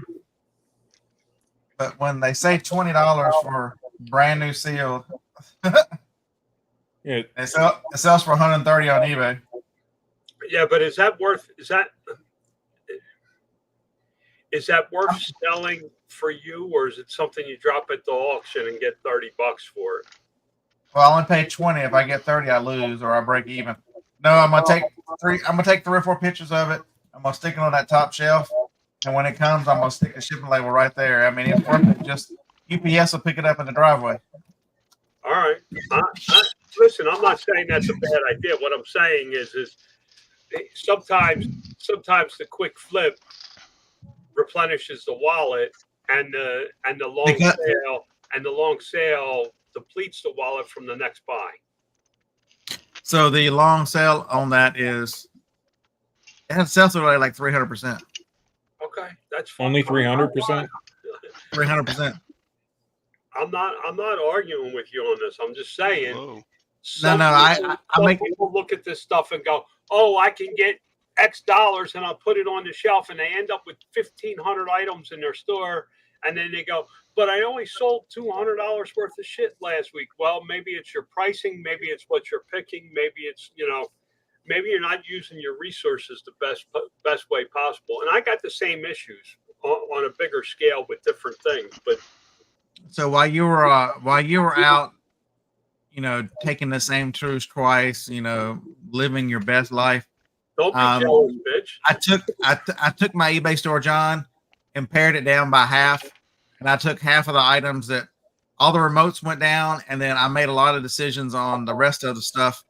B: But when they say $20 for brand new sealed,
A: Yeah,
B: it sells for $130 on eBay.
C: Yeah, but is that worth selling for you, or is it something you drop at the auction and get $30 for it?
B: Well, I only pay 20. If I get 30, I lose or I break even. No, I'm gonna take 3 or 4 pictures of it. I'm gonna stick it on that top shelf, and when it comes, I'm gonna stick a shipping label right there. I mean, it's worth it. Just UPS will pick it up in the driveway.
C: All right. Listen, I'm not saying that's a bad idea. What I'm saying is sometimes the quick flip replenishes the wallet, and the long sale depletes the wallet from the next buy.
B: So the long sale on that is it has sales rate like 300%.
C: Okay, that's fine.
A: only 300%.
B: 300%.
C: I'm not arguing with you on this. I'm just saying.
D: Whoa.
C: Some people look at this stuff and go, "Oh, I can get X dollars and I'll put it on the shelf," and they end up with 1,500 items in their store, and then they go, "But I only sold $200 worth of shit last week." Well, maybe it's your pricing, maybe it's what you're picking, maybe it's maybe you're not using your resources the best way possible. And I got the same issues on a bigger scale with different things, but.
B: So while you were out, taking the same truths twice, living your best life.
C: Don't be jealous, bitch.
B: I took my eBay store, John, and pared it down by half, and I took half of the items that all the remotes went down, and then I made a lot of decisions on the rest of the stuff,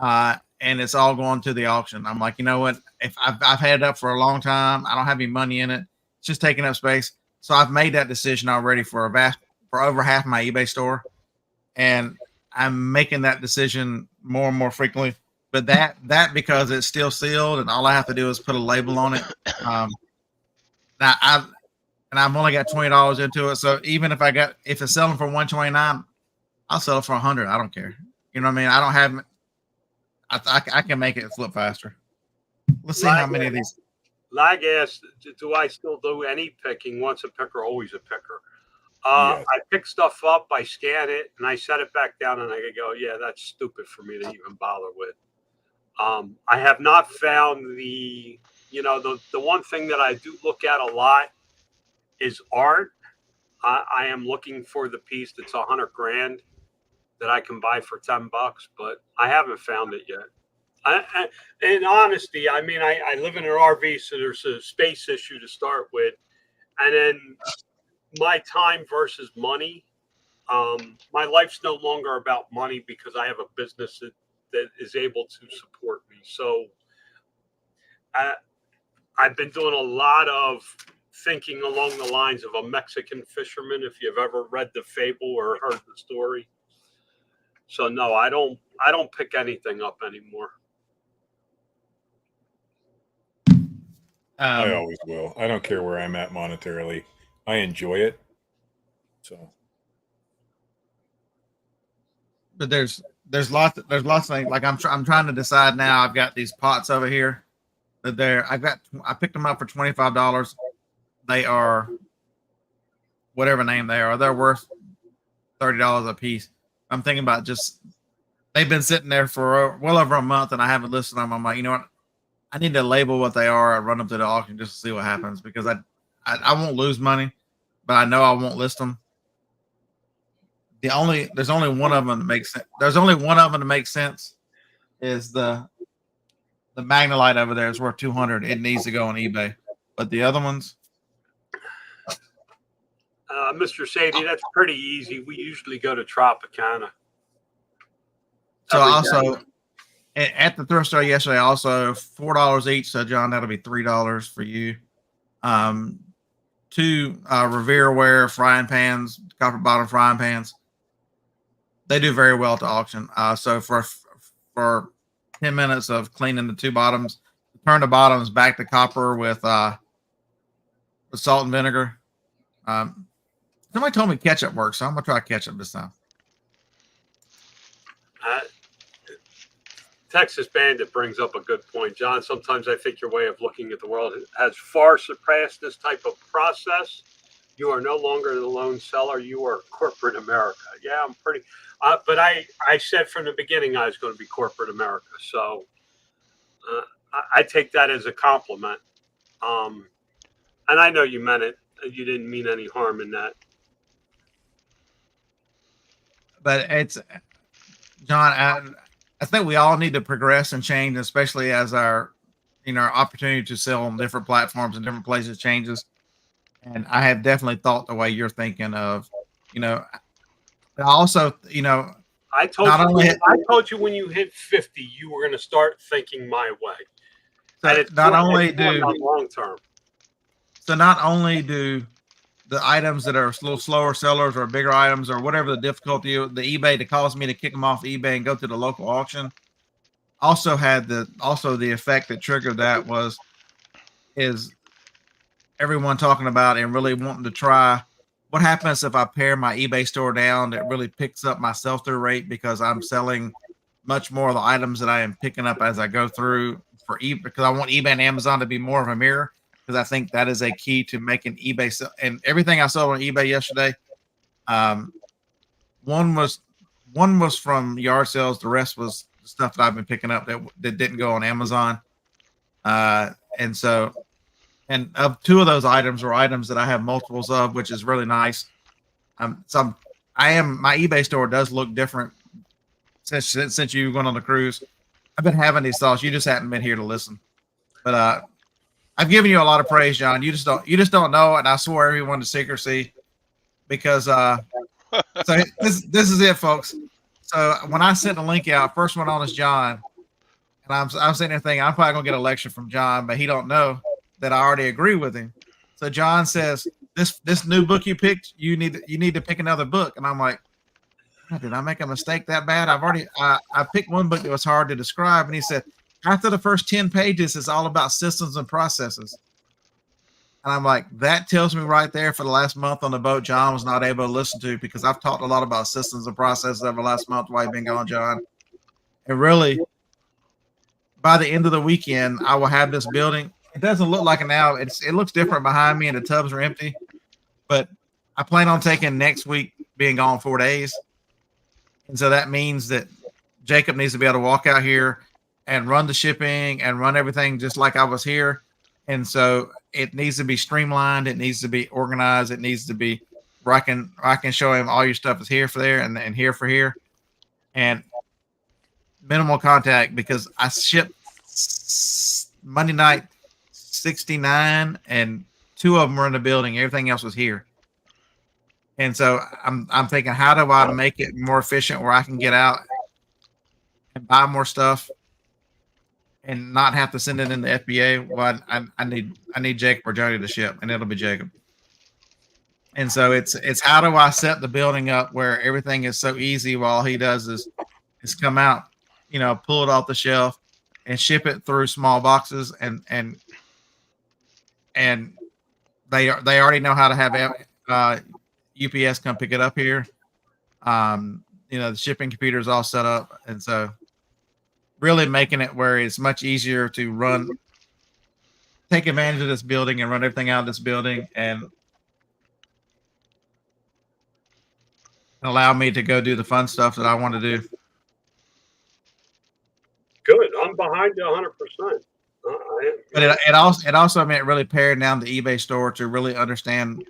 B: and it's all going to the auction. I'm like, you know what? If I've had it up for a long time, I don't have any money in it. It's just taking up space. So I've made that decision already for over half my eBay store, and I'm making that decision more and more frequently. But that because it's still sealed, and all I have to do is put a label on it. Now I've only got $20 into it, so even if it's selling for $129, I'll sell it for $100. I don't care. You know what I mean? I can make it flip faster. Let's see
C: Lag
B: how many of these.
C: Lag asked, do I still do any picking? Once a picker, always a picker.
A: Yes.
C: I pick stuff up, I scan it, and I set it back down, and I go, yeah, that's stupid for me to even bother with. I have not found the one thing that I do look at a lot is art. I am looking for the piece that's $100 grand that I can buy for $10, but I haven't found it yet. In honesty, I mean, I live in an RV, so there's a space issue to start with, and then my time versus money. My life's no longer about money because I have a business that is able to support me. So I've been doing a lot of thinking along the lines of a Mexican fisherman, if you've ever read the fable or heard the story. So no, I don't pick anything up anymore.
A: I always will. I don't care where I'm at monetarily. I enjoy it. So,
B: but there's lots of things. Like I'm trying to decide now. I've got these pots over here that I picked them up for $25. They are whatever name they are. They're worth $30 a piece. I'm thinking about they've been sitting there for well over a month, and I haven't listed them. I'm like, you know what? I need to label what they are and run them to the auction just to see what happens, because I won't lose money, but I know I won't list them. There's only one of them that makes sense. There's only one of them that makes sense. Is the Magnolite over there is worth $200. It needs to go on eBay, but the other ones.
C: Mr. Sadie, that's pretty easy. We usually go to Tropicana.
B: So also at the thrift store yesterday, also $4 each. So John, that'll be $3 for you. 2 Revere frying pans, copper bottom frying pans. They do very well at the auction. So for 10 minutes of cleaning the 2 bottoms, turn the bottoms back to copper with salt and vinegar. Somebody told me ketchup works, so I'm gonna try ketchup this time.
C: Texas Bandit brings up a good point, John. Sometimes I think your way of looking at the world has far surpassed this type of process. You are no longer the lone seller. You are corporate America. Yeah, I'm pretty. But I said from the beginning I was going to be corporate America. So I take that as a compliment. And I know you meant it. You didn't mean any harm in that.
B: But it's, John, I think we all need to progress and change, especially as our opportunity to sell on different platforms and different places changes. And I have definitely thought the way you're thinking of, but also,
C: I told you when you hit 50, you were going to start thinking my way.
B: So
C: and
B: not only do the items that are a little slower sellers or bigger items or whatever the difficulty, the eBay to cause me to kick them off eBay and go to the local auction, also had the effect that triggered that is everyone talking about and really wanting to try what happens if I pare my eBay store down. That really picks up my sell-through rate because I'm selling much more of the items that I am picking up as I go through for eBay, because I want eBay and Amazon to be more of a mirror. Because I think that is a key to making eBay sell. And everything I sold on eBay yesterday, one was from yard sales. The rest was stuff that I've been picking up that didn't go on Amazon. And of 2 of those items were items that I have multiples of, which is really nice. My eBay store does look different since you went on the cruise. I've been having these thoughts. You just haven't been here to listen, but I've given you a lot of praise, John. You just don't know, and I swear everyone to secrecy, because so this is it, folks. So when I sent the link out, first one on is John, and I'm sitting there thinking I'm probably gonna get a lecture from John, but he don't know that I already agree with him. So John says, this new book you picked, you need to pick another book, and I'm like, did I make a mistake that bad? I picked one book that was hard to describe, and he said, after the first 10 pages, it's all about systems and processes. And I'm like, that tells me right there for the last month on the boat, John was not able to listen to, because I've talked a lot about systems and processes over the last month while you've been gone, John. And really, by the end of the weekend, I will have this building. It doesn't look like it now. It looks different behind me, and the tubs are empty. But I plan on taking next week being gone 4 days, and so that means that Jacob needs to be able to walk out here and run the shipping and run everything just like I was here. And so it needs to be streamlined. It needs to be organized. It needs to be where I can show him all your stuff is here for there and here for here, and minimal contact because I shipped Monday night 69 and 2 of them were in the building. Everything else was here. And so I'm thinking, how do I make it more efficient where I can get out and buy more stuff and not have to send it in the FBA? Well, I need Jacob or Johnny to ship, and it'll be Jacob. And so it's how do I set the building up where everything is so easy while all he does is come out, pull it off the shelf and ship it through small boxes and they already know how to have UPS come pick it up here. The shipping computer is all set up, and so really making it where it's much easier to take advantage of this building and run everything out of this building and allow me to go do the fun stuff that I want to do.
C: Good. I'm behind you 100%.
B: But it also meant really paring down the eBay store to really understand,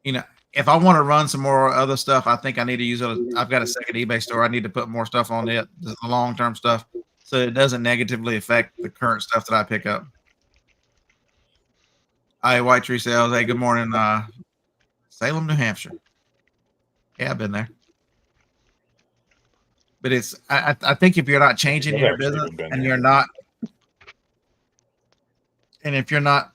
B: if I want to run some more other stuff, I think I need to use it. I've got a second eBay store. I need to put more stuff on it, the long-term stuff, so it doesn't negatively affect the current stuff that I pick up. Hi, White Tree Sales. Hey, good morning, Salem, New Hampshire. Yeah, I've been there. But I think if you're not changing your business and if you're not,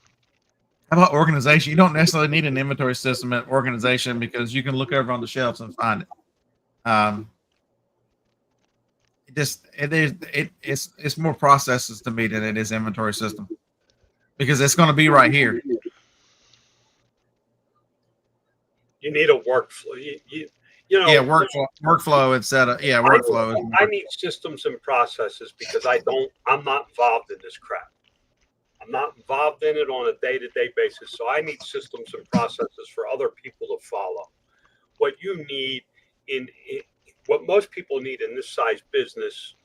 B: how about organization? You don't necessarily need an inventory system and organization because you can look over on the shelves and find it. It's more processes to me than it is inventory system because it's going to be right here.
C: You need a workflow.
B: Workflow instead of workflow.
C: I need systems and processes because I'm not involved in this crap. I'm not involved in it on a day-to-day basis, so I need systems and processes for other people to follow. What you need what most people need in this size business,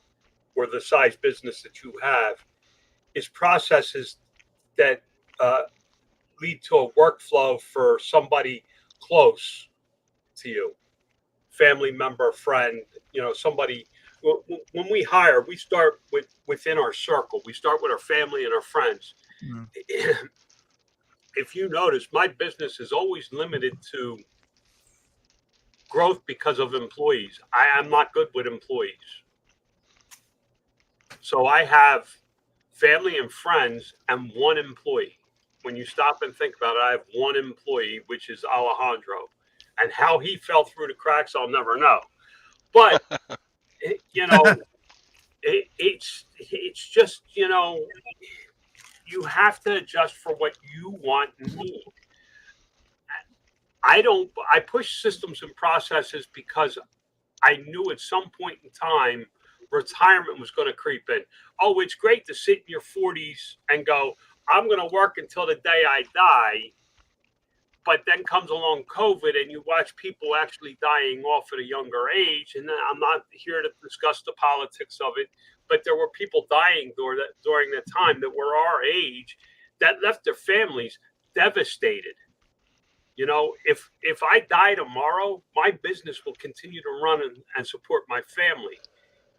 C: or the size business that you have, is processes that lead to a workflow for somebody close to you, family member, friend, somebody. When we hire, we start within our circle. We start with our family and our friends. Mm-hmm. If you notice, my business is always limited to growth because of employees. I am not good with employees. So I have family and friends and one employee. When you stop and think about it, I have one employee, which is Alejandro. And how he fell through the cracks, I'll never know. But it's just, you have to adjust for what you want and need. I push systems and processes because I knew at some point in time retirement was going to creep in. Oh, it's great to sit in your 40s and go, I'm going to work until the day I die. But then comes along COVID and you watch people actually dying off at a younger age. And I'm not here to discuss the politics of it, but there were people dying during that time that were our age that left their families devastated. If I die tomorrow, my business will continue to run and support my family.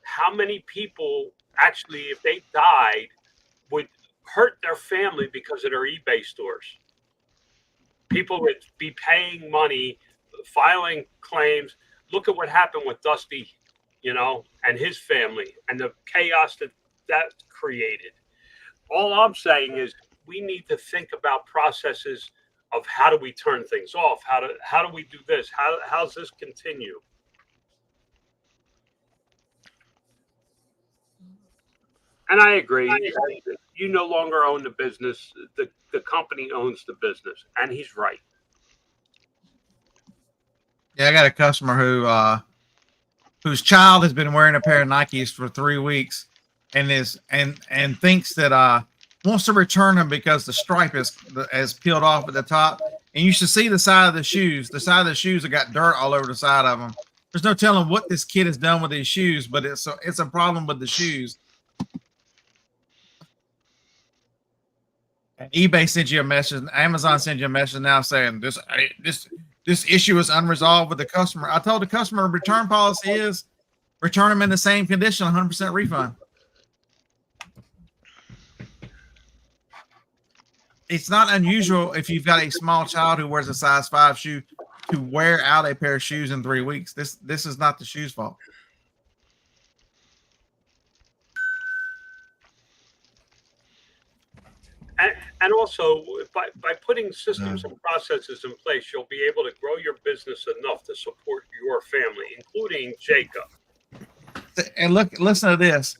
C: How many people actually, if they died, would hurt their family because of their eBay stores? People would be paying money, filing claims. Look at what happened with Dusty, and his family and the chaos that created. All I'm saying is we need to think about processes of how do we turn things off? How do we do this? How's this continue? And I agree. You no longer own the business. The company owns the business, and he's right.
B: Yeah, I got a customer whose child has been wearing a pair of Nikes for 3 weeks, and thinks that wants to return them because the stripe is peeled off at the top. And you should see the side of the shoes. The side of the shoes have got dirt all over the side of them. There's no telling what this kid has done with these shoes, but it's a problem with the shoes. And eBay sent you a message. Amazon sent you a message now saying this issue is unresolved with the customer. I told the customer return policy is return them in the same condition, 100% refund. It's not unusual if you've got a small child who wears a size 5 shoe to wear out a pair of shoes in 3 weeks. This is not the shoe's fault.
C: And also, by putting systems and processes in place, you'll be able to grow your business enough to support your family, including Jacob.
B: And listen to this.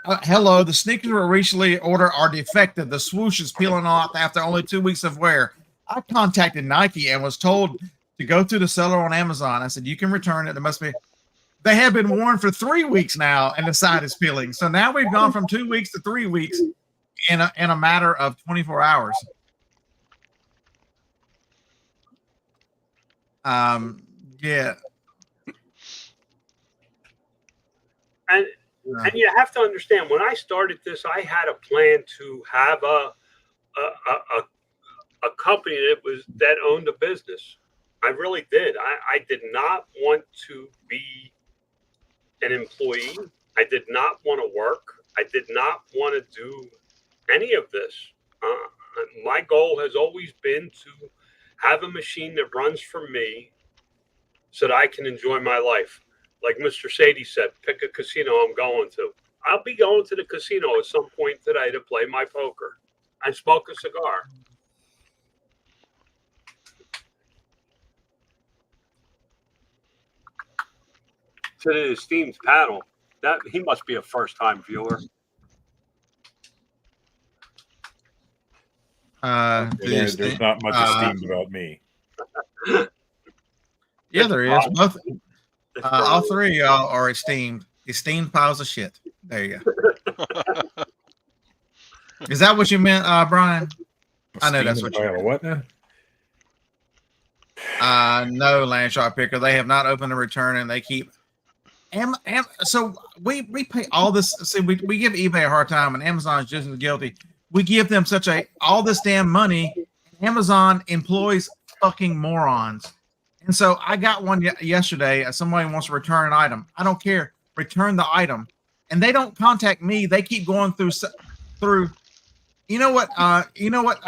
B: Hello, the sneakers we recently ordered are defective. The swoosh is peeling off after only 2 weeks of wear. I contacted Nike and was told to go to the seller on Amazon. I said, you can return it. It must be. They have been worn for 3 weeks now, and the side is peeling. So now we've gone from 2 weeks to 3 weeks in a matter of 24 hours. Yeah.
C: And you have to understand, when I started this, I had a plan to have a company that owned a business. I really did. I did not want to be an employee. I did not want to work. I did not want to do any of this. My goal has always been to have a machine that runs for me so that I can enjoy my life. Like Mr. Sadie said, pick a casino I'm going to. I'll be going to the casino at some point today to play my poker and smoke a cigar. To the esteemed panel, that he must be a first-time viewer.
A: There's not much esteemed about me.
B: Yeah, there is. Both. All three of y'all are esteemed piles of shit. There you go. Is that what you meant, Brian? I know that's what you meant.
A: What now?
B: No, Landshark Picker. They have not opened a return, and they keep. So we pay all this. See, we give eBay a hard time, and Amazon is just as guilty. We give them all this damn money. Amazon employs fucking morons. And so I got one yesterday. Somebody wants to return an item. I don't care. Return the item. And they don't contact me. They keep going through. You know what? I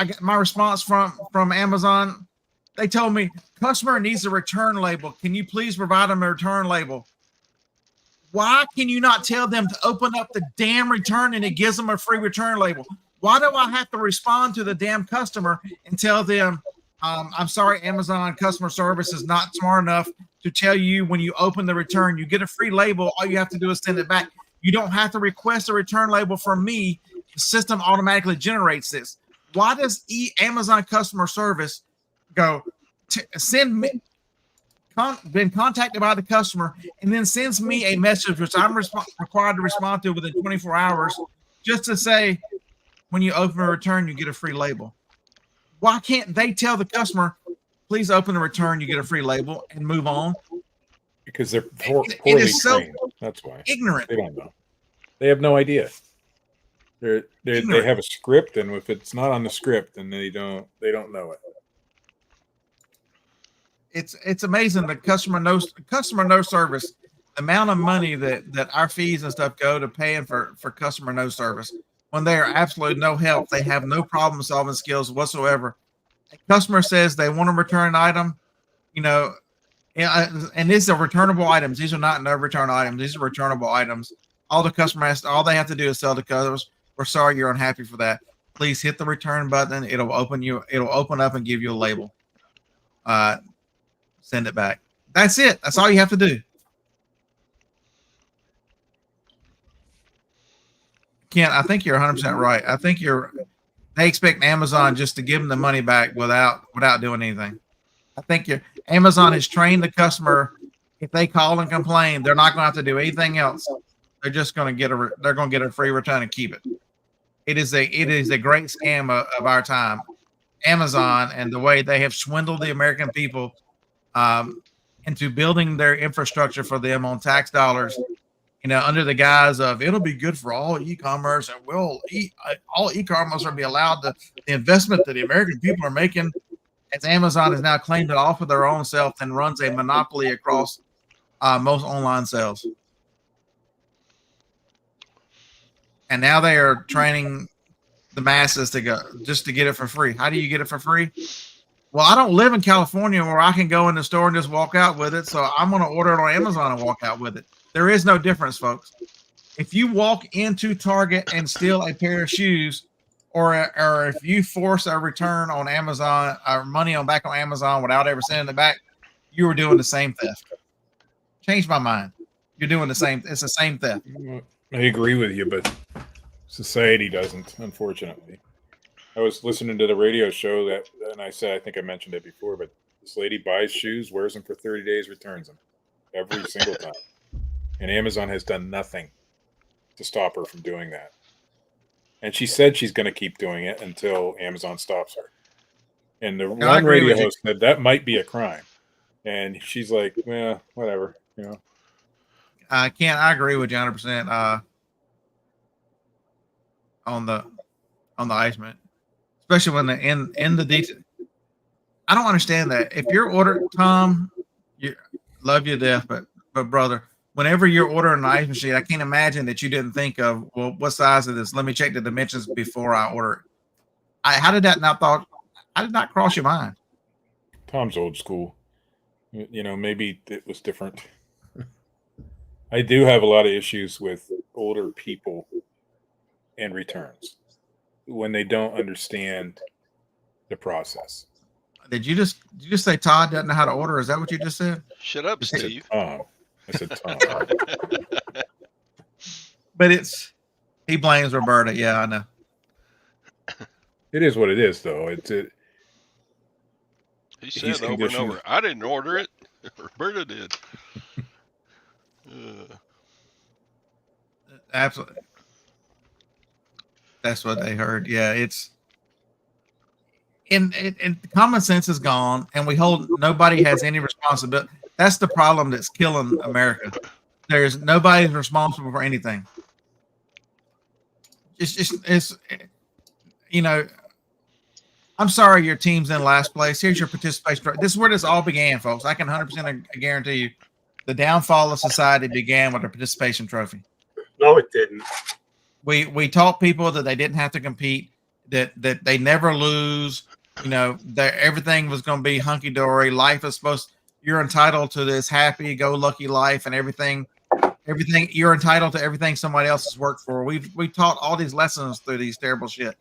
B: get my response from Amazon. They told me customer needs a return label. Can you please provide them a return label? Why can you not tell them to open up the damn return and it gives them a free return label? Why do I have to respond to the damn customer and tell them, I'm sorry, Amazon customer service is not smart enough to tell you when you open the return, you get a free label. All you have to do is send it back. You don't have to request a return label from me. The system automatically generates this. Why does Amazon customer service go send me, been contacted by the customer and then sends me a message, which I'm required to respond to within 24 hours, just to say, when you open a return, you get a free label? Why can't they tell the customer, please open the return, you get a free label, and move on?
A: Because they're poorly trained. That's why.
B: Ignorant.
A: They don't know. They have no idea. They have a script, and if it's not on the script, then they don't know it.
B: It's amazing. The customer no service, the amount of money that our fees and stuff go to paying for customer no service, when they are absolutely no help. They have no problem solving skills whatsoever. A customer says they want to return an item, and these are returnable items. These are not no return items. These are returnable items. All they have to do is tell the customers, we're sorry you're unhappy for that. Please hit the return button. It'll open up and give you a label. Send it back. That's it. That's all you have to do. Ken, I think you're 100% right. I think they expect Amazon just to give them the money back without doing anything. I think Amazon has trained the customer. If they call and complain, they're not going to have to do anything else. they're just going to get they're going to get a free return and keep it. It is a great scam of our time. Amazon and the way they have swindled the American people into building their infrastructure for them on tax dollars, under the guise of it'll be good for all e-commerce and all e-commerce will be allowed the investment that the American people are making, as Amazon has now claimed it all for their own self and runs a monopoly across most online sales. And now they are training the masses to go just to get it for free. How do you get it for free? Well, I don't live in California where I can go in the store and just walk out with it. So I'm going to order it on Amazon and walk out with it. There is no difference, folks. If you walk into Target and steal a pair of shoes, or if you force a return on Amazon or money back on Amazon without ever sending it back, you were doing the same theft. Change my mind. You're doing the same. It's the same theft.
A: I agree with you, but society doesn't, unfortunately. I was listening to the radio show and I think I mentioned it before, but this lady buys shoes, wears them for 30 days, returns them every single time. And Amazon has done nothing to stop her from doing that. And she said she's going to keep doing it until Amazon stops her. And the one radio host said that might be a crime. And she's like, well, whatever,
B: I agree with you 100% on the Iceman, especially when in the detail. I don't understand that. If you're ordering, Tom, love you to death, but brother, whenever you're ordering an ice machine, I can't imagine that you didn't think of, well, what size is this? Let me check the dimensions before I order it. How did that not cross your mind?
A: Tom's old school. Maybe it was different. I do have a lot of issues with older people and returns when they don't understand the process.
B: Did you just say Todd doesn't know how to order? Is that what you just said?
D: Shut up, Steve.
A: I said Tom.
B: But he blames Roberta. Yeah, I know.
A: It is what it is, though.
D: He said over and over, I didn't order it. Roberta did.
B: Absolutely. That's what they heard. Yeah, it's and common sense is gone, and nobody has any responsibility. That's the problem that's killing America. There's nobody's responsible for anything. It's I'm sorry your team's in last place. Here's your participation. This is where this all began, folks. I can 100% guarantee you the downfall of society began with a participation trophy.
C: No, it didn't.
B: We taught people that they didn't have to compete, that they never lose, that everything was going to be hunky-dory. Life is you're entitled to this happy-go-lucky life, and everything you're entitled to everything somebody else has worked for. We taught all these lessons through these terrible shit.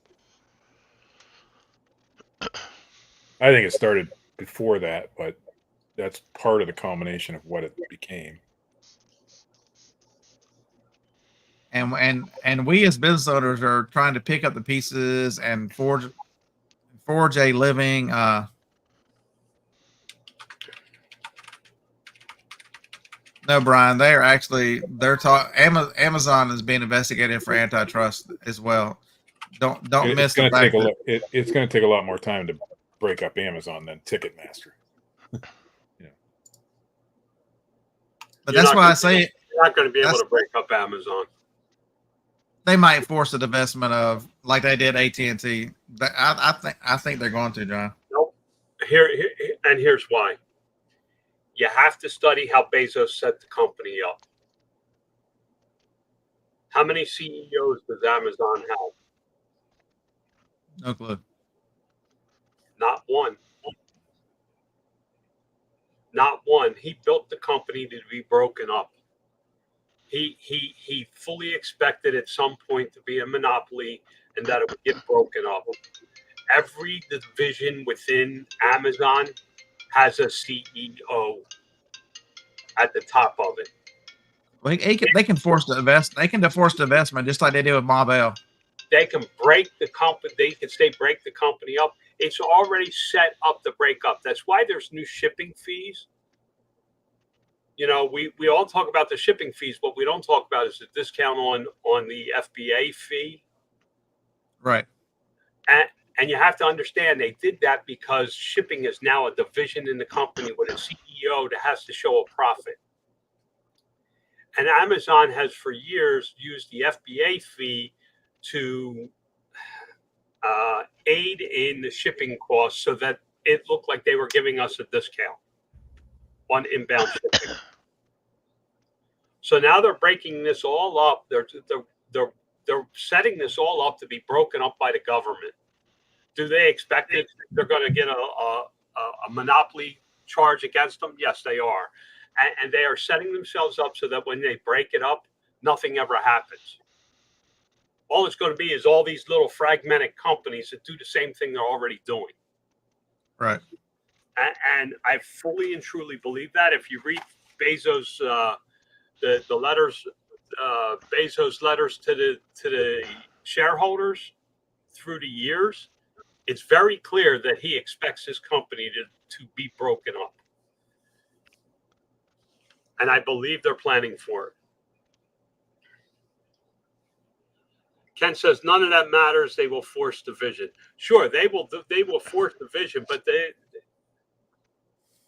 A: I think it started before that, but that's part of the culmination of what it became.
B: And we as business owners are trying to pick up the pieces and forge a living. No, Brian, Amazon is being investigated for antitrust as well. Don't miss the fact that
A: it's going to take a lot more time to break up Amazon than Ticketmaster.
B: But that's why I say
C: you're not going to be able to break up Amazon.
B: They might force a divestment of, like they did AT&T. I think they're going to, John.
C: Nope. Here's why. You have to study how Bezos set the company up. How many CEOs does Amazon have?
B: No clue.
C: Not one. Not one. He built the company to be broken up. He fully expected at some point to be a monopoly and that it would get broken up. Every division within Amazon has a CEO at the top of it.
B: Well, they can force the invest. They can force the investment just like they did with Marvell.
C: They can break the company. They can break the company up. It's already set up to break up. That's why there's new shipping fees. we all talk about the shipping fees. What we don't talk about is the discount on the FBA fee.
B: Right.
C: And you have to understand they did that because shipping is now a division in the company with a CEO that has to show a profit. And Amazon has for years used the FBA fee to aid in the shipping costs so that it looked like they were giving us a discount on inbound shipping. So now they're breaking this all up. They're setting this all up to be broken up by the government. Do they expect it? They're going to get a monopoly charge against them? Yes, they are. And they are setting themselves up so that when they break it up, nothing ever happens. All it's going to be is all these little fragmented companies that do the same thing they're already doing.
B: Right.
C: And I fully and truly believe that. If you read Bezos, the letters, Bezos letters to the shareholders through the years, it's very clear that he expects his company to be broken up. And I believe they're planning for it. Ken says none of that matters. They will force division. Sure, they will force division, but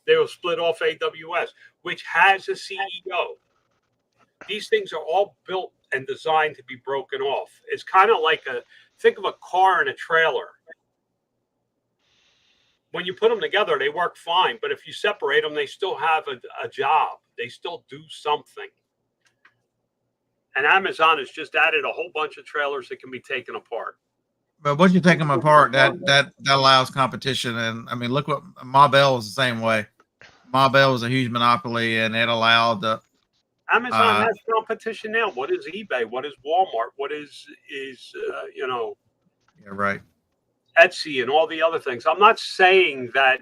C: they will split off AWS, which has a CEO. These things are all built and designed to be broken off. It's kind of like think of a car and a trailer. When you put them together, they work fine. But if you separate them, they still have a job. They still do something. And Amazon has just added a whole bunch of trailers that can be taken apart.
B: But once you take them apart, that allows competition. And I mean, look what Ma Bell was the same way. Ma Bell was a huge monopoly, and it allowed the
C: Amazon has competition now. What is eBay? What is Walmart? What is
B: yeah, right.
C: Etsy and all the other things. I'm not saying that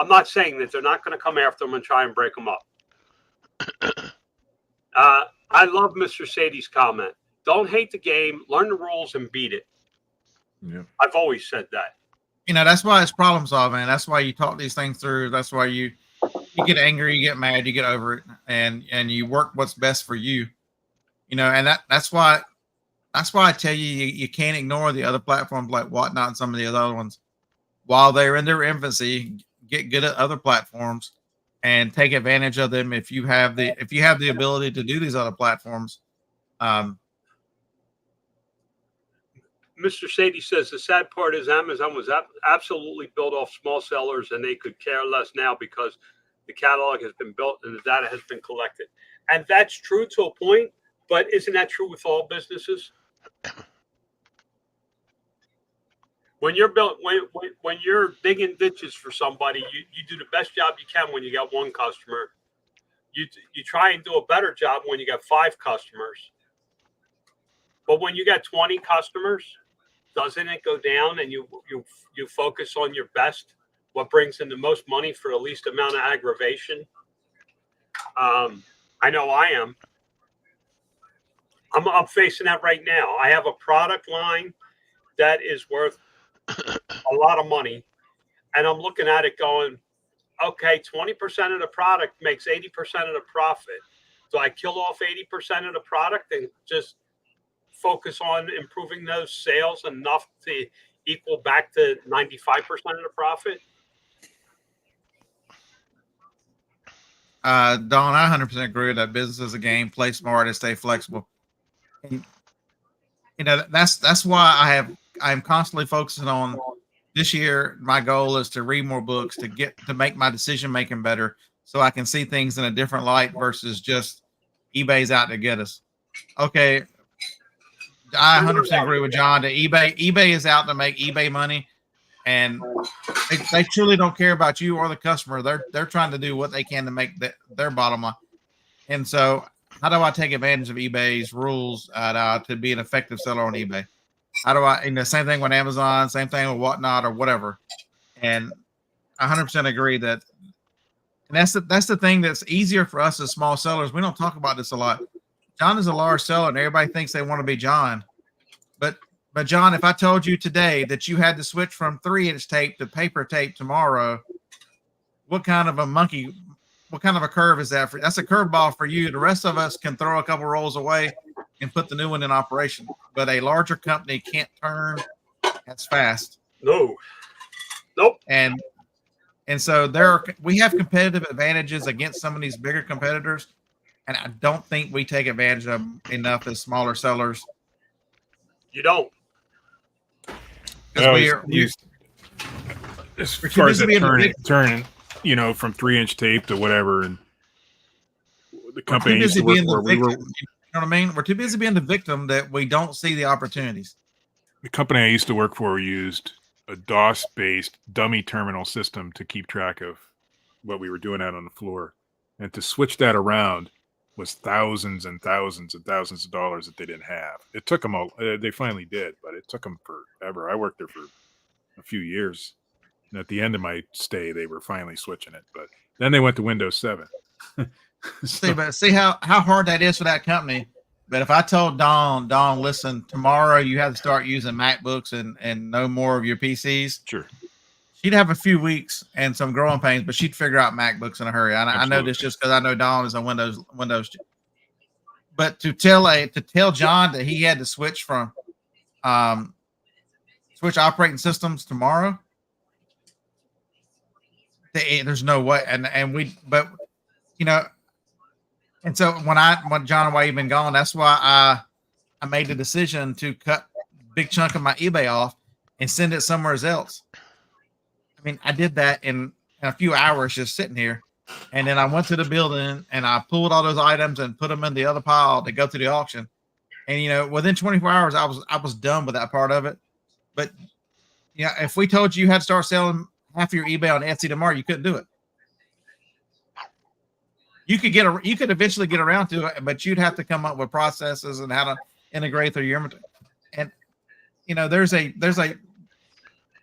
C: they're not going to come after them and try and break them up. I love Mr. Sadie's comment. Don't hate the game, learn the rules and beat it.
A: Yeah.
C: I've always said that.
B: That's why it's problem solving. That's why you talk these things through. That's why you get angry, you get mad, you get over it, and you work what's best for you. And that's why I tell you can't ignore the other platforms like Whatnot and some of the other ones. While they're in their infancy, get good at other platforms and take advantage of them if you have the ability to do these other platforms.
C: Mr. Sadie says the sad part is Amazon was absolutely built off small sellers, and they could care less now because the catalog has been built and the data has been collected. And that's true to a point, but isn't that true with all businesses? When you're when you're digging ditches for somebody, you do the best job you can when you got one customer. You try and do a better job when you got 5 customers. But when you got 20 customers, doesn't it go down and you focus on your best, what brings in the most money for the least amount of aggravation? I know I am. I'm facing that right now. I have a product line that is worth a lot of money, and I'm looking at it going, okay, 20% of the product makes 80% of the profit. Do I kill off 80% of the product and just focus on improving those sales enough to equal back to 95% of the profit?
B: Don, I 100% agree with that. Business is a game. Play smart and stay flexible. And, that's why I'm constantly focusing on this year. My goal is to read more books to make my decision making better, so I can see things in a different light versus just eBay's out to get us. Okay, I 100% agree with John that eBay is out to make eBay money, and they truly don't care about you or the customer. They're trying to do what they can to make their bottom line. And so, how do I take advantage of eBay's rules to be an effective seller on eBay? How do I? Same thing with Amazon, same thing with Whatnot or whatever. And I 100% agree that. And that's the thing that's easier for us as small sellers. We don't talk about this a lot. John is a large seller, and everybody thinks they want to be John. But John, if I told you today that you had to switch from 3-inch tape to paper tape tomorrow, what kind of a monkey what kind of a curve is that for? That's a curveball for you. The rest of us can throw a couple rolls away and put the new one in operation. But a larger company can't turn as fast.
C: No. Nope.
B: And so we have competitive advantages against some of these bigger competitors, and I don't think we take advantage of them enough as smaller sellers.
C: You don't.
B: Because
A: as far as that turning, you know, from 3-inch tape to whatever, and the company I used to work for,
B: you know what I mean? We're too busy being the victim that we don't see the opportunities.
A: The company I used to work for used a DOS-based dummy terminal system to keep track of what we were doing out on the floor, and to switch that around was thousands and thousands and thousands of dollars that they didn't have. It took them they finally did, but it took them forever. I worked there for a few years, and at the end of my stay, they were finally switching it. But then they went to Windows 7.
B: See how hard that is for that company. But if I told Dawn, listen, tomorrow you have to start using MacBooks and no more of your PCs.
A: Sure.
B: She'd have a few weeks and some growing pains, but she'd figure out MacBooks in a hurry. I know this just because I know Dawn is on Windows. But to tell John that he had to switch from switch operating systems tomorrow, there's no way. But you know. And so when John and Wade been gone, that's why I made the decision to cut a big chunk of my eBay off and send it somewhere else. I mean, I did that in a few hours just sitting here. And then I went to the building and I pulled all those items and put them in the other pile to go to the auction. And, you know, within 24 hours, I was done with that part of it. But, you know, if we told you had to start selling half of your eBay on Etsy tomorrow, you couldn't do it. You could eventually get around to it, but you'd have to come up with processes and how to integrate through your inventory. And you know,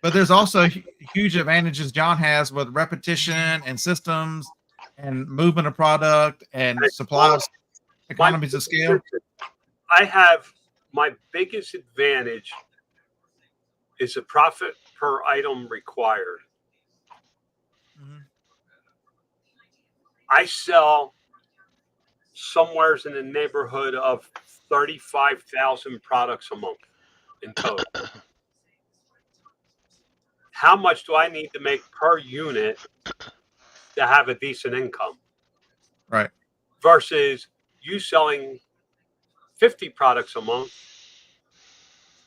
B: but there's also huge advantages John has with repetition and systems and movement of product and supplies, economies of scale.
C: My biggest advantage is the profit per item required.
B: Mm-hmm.
C: I sell somewhere in the neighborhood of 35,000 products a month in total. How much do I need to make per unit to have a decent income?
B: Right.
C: Versus you selling 50 products a month,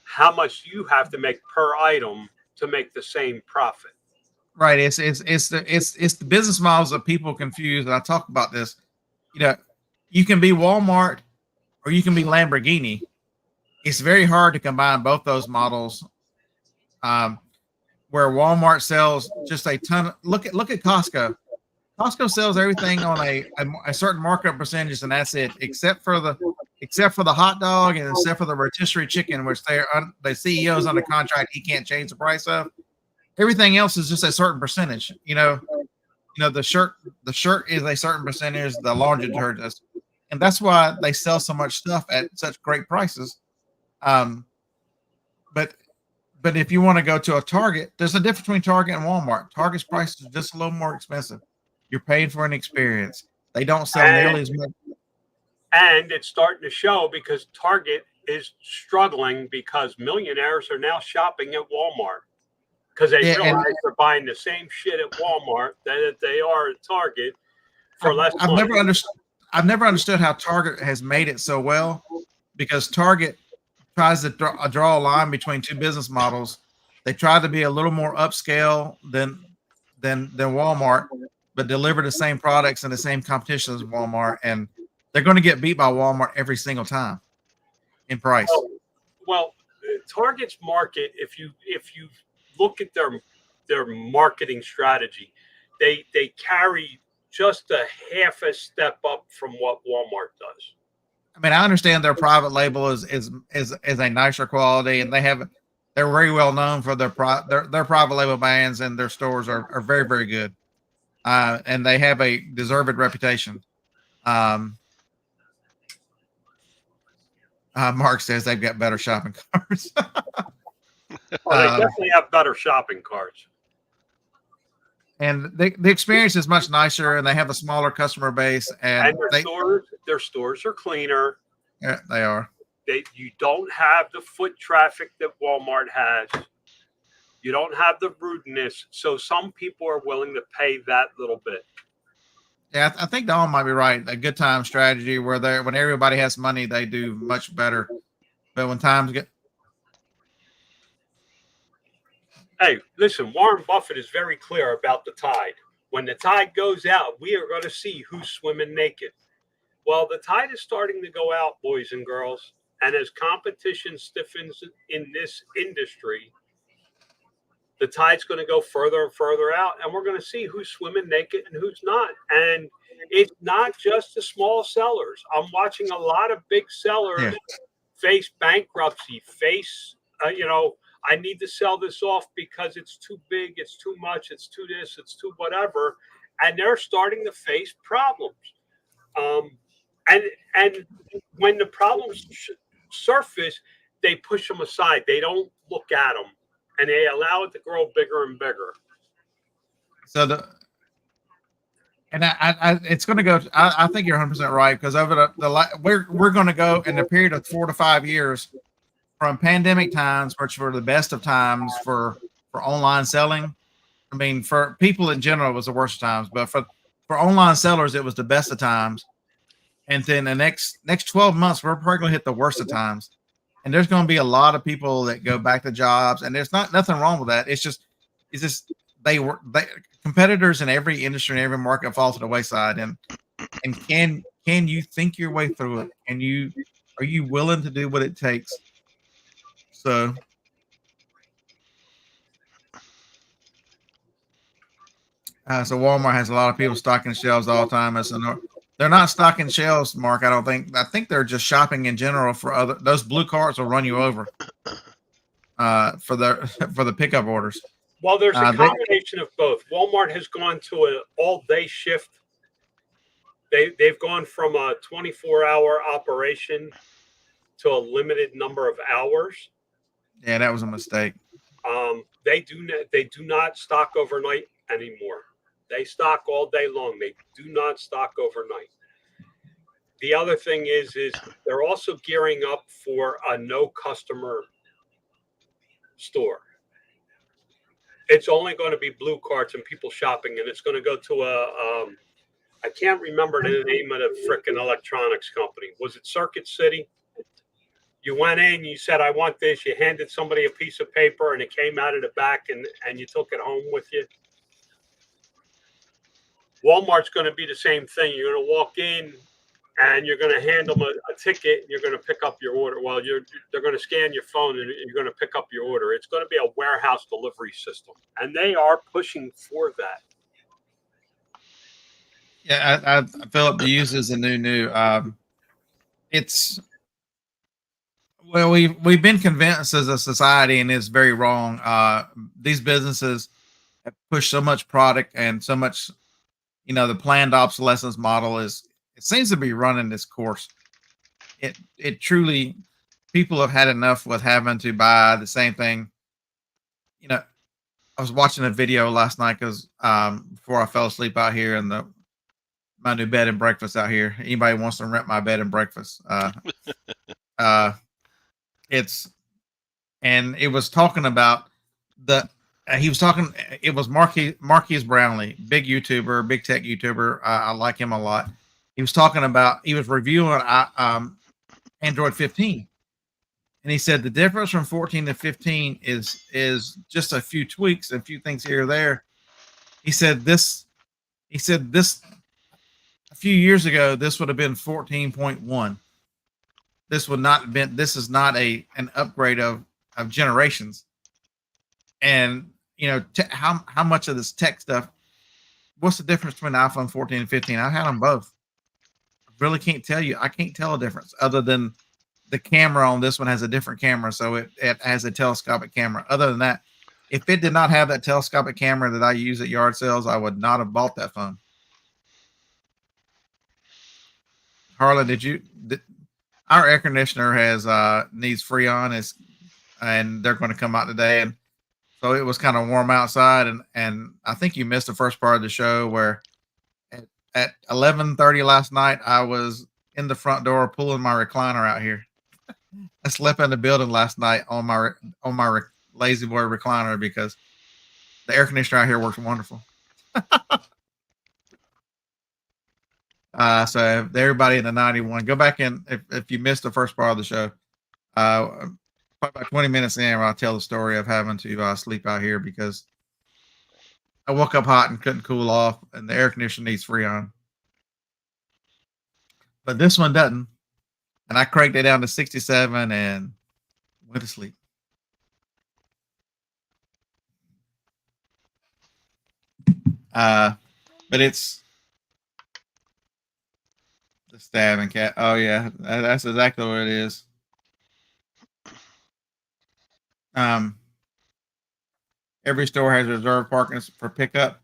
C: how much you have to make per item to make the same profit?
B: Right. It's the business models that people confuse. And I talk about this. You know, you can be Walmart or you can be Lamborghini. It's very hard to combine both those models. Where Walmart sells just a ton. Look at Costco. Costco sells everything on a certain markup percentage, and that's it, except for the hot dog and except for the rotisserie chicken, which the CEO's under contract. He can't change the price of. Everything else is just a certain percentage. You know, the shirt is a certain percentage, the laundry detergent, and that's why they sell so much stuff at such great prices. But if you want to go to a Target, there's a difference between Target and Walmart. Target's price is just a little more expensive. You're paying for an experience. They don't sell nearly as much.
C: And it's starting to show because Target is struggling because millionaires are now shopping at Walmart. Because they realize they're buying the same shit at Walmart that they are at Target for less money.
B: I've never understood how Target has made it so well, because Target tries to draw a line between two business models. They try to be a little more upscale than Walmart, but deliver the same products and the same competition as Walmart, and they're going to get beat by Walmart every single time in price.
C: Well, Target's market, if you look at their marketing strategy, they carry just a half a step up from what Walmart does.
B: I mean, I understand their private label is a nicer quality, and they're very well known for their private label brands, and their stores are very, very good, and they have a deserved reputation. Mark says they've got better shopping carts.
C: Well, they definitely have better shopping carts.
B: and the experience is much nicer, and they have a smaller customer base, and
C: their stores are cleaner.
B: Yeah, they are.
C: You don't have the foot traffic that Walmart has. You don't have the rudeness. So some people are willing to pay that little bit.
B: Yeah, I think Dawn might be right. A good time strategy where when everybody has money, they do much better. But when times get
C: Hey, listen, Warren Buffett is very clear about the tide. When the tide goes out, we are going to see who's swimming naked. Well, the tide is starting to go out, boys and girls. And as competition stiffens in this industry, the tide's going to go further and further out, and we're going to see who's swimming naked and who's not. And it's not just the small sellers. I'm watching a lot of big sellers face bankruptcy, I need to sell this off because it's too big, it's too much, it's too this, it's too whatever. And they're starting to face problems. And when the problems surface, they push them aside. They don't look at them, and they allow it to grow bigger and bigger.
B: So it's going to go. I think you're 100% right, because over we're going to go in a period of 4 to 5 years from pandemic times, which were the best of times for online selling. I mean, for people in general, it was the worst of times, but for online sellers, it was the best of times. And then the next 12 months, we're probably going to hit the worst of times. And there's going to be a lot of people that go back to jobs, and there's nothing wrong with that. It's just competitors in every industry and every market fall to the wayside. And can you think your way through it? Are you willing to do what it takes? So Walmart has a lot of people stocking shelves all the time. They're not stocking shelves, Mark. I don't think. I think they're just shopping in general for those blue carts will run you over for the pickup orders.
C: Well, there's a combination of both. Walmart has gone to an all-day shift. They've gone from a 24-hour operation to a limited number of hours.
B: Yeah, that was a mistake.
C: They do not stock overnight anymore. They stock all day long. They do not stock overnight. The other thing is they're also gearing up for a no customer store. It's only going to be blue carts and people shopping, and it's going to go to I can't remember the name of the frickin' electronics company. Was it Circuit City? You went in, you said, I want this. You handed somebody a piece of paper, and it came out of the back, and you took it home with you. Walmart's going to be the same thing. You're going to walk in, and you're going to hand them a ticket, and you're going to pick up your order. Well, they're going to scan your phone, and you're going to pick up your order. It's going to be a warehouse delivery system, and they are pushing for that.
B: Yeah, Philip uses a new. It's we've been convinced as a society, and it's very wrong. These businesses have pushed so much product and so much. The planned obsolescence model it seems to be running this course. It truly, people have had enough with having to buy the same thing. I was watching a video last night because before I fell asleep out here in my new bed and breakfast out here. Anybody wants to rent my bed and breakfast? It was talking about it was Marquise Brownlee, big YouTuber, big tech YouTuber. I like him a lot. He was reviewing Android 15. And he said the difference from 14 to 15 is just a few tweaks, a few things here or there. He said this a few years ago, this would have been 14.1. This is not an upgrade of generations. And how much of this tech stuff, what's the difference between iPhone 14 and 15? I've had them both. I really can't tell you. I can't tell a difference other than the camera on this one has a different camera. So it has a telescopic camera. Other than that, if it did not have that telescopic camera that I use at yard sales, I would not have bought that phone. Harlan, our air conditioner needs Freon and they're going to come out today. And So it was kind of warm outside, and I think you missed the first part of the show where at 11:30 last night I was in the front door pulling my recliner out here. I slept in the building last night on my lazy boy recliner because the air conditioner out here works wonderful. So everybody in the 91, go back in if you missed the first part of the show. Probably about 20 minutes in, where I'll tell the story of having to sleep out here because I woke up hot and couldn't cool off, and the air conditioner needs Freon. But this one doesn't. And I cranked it down to 67 and went to sleep. But it's the stabbing cat. Oh yeah, that's exactly what it is. Every store has reserved parking for pickup.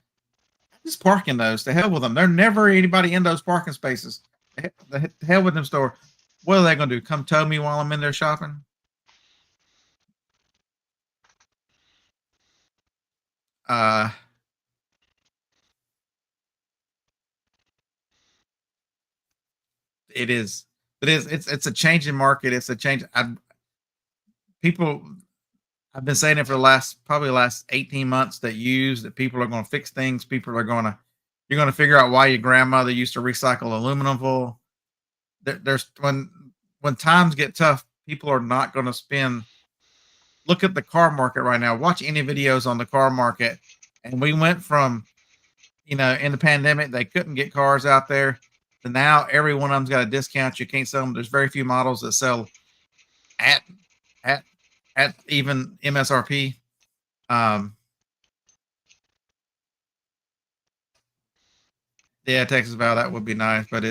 B: Just parking those. To hell with them. There's never anybody in those parking spaces. The hell with them store. What are they going to do? Come tow me while I'm in there shopping? It is. It's a changing market. It's a change. I've been saying it for probably the last 18 months that people are going to fix things. You're going to figure out why your grandmother used to recycle aluminum foil. There's when times get tough, people are not going to spend. Look at the car market right now. Watch any videos on the car market. And we went from, in the pandemic, they couldn't get cars out there. So now every one of them's got a discount. You can't sell them. There's very few models that sell at even MSRP. Yeah, Texas Val, that would be nice, but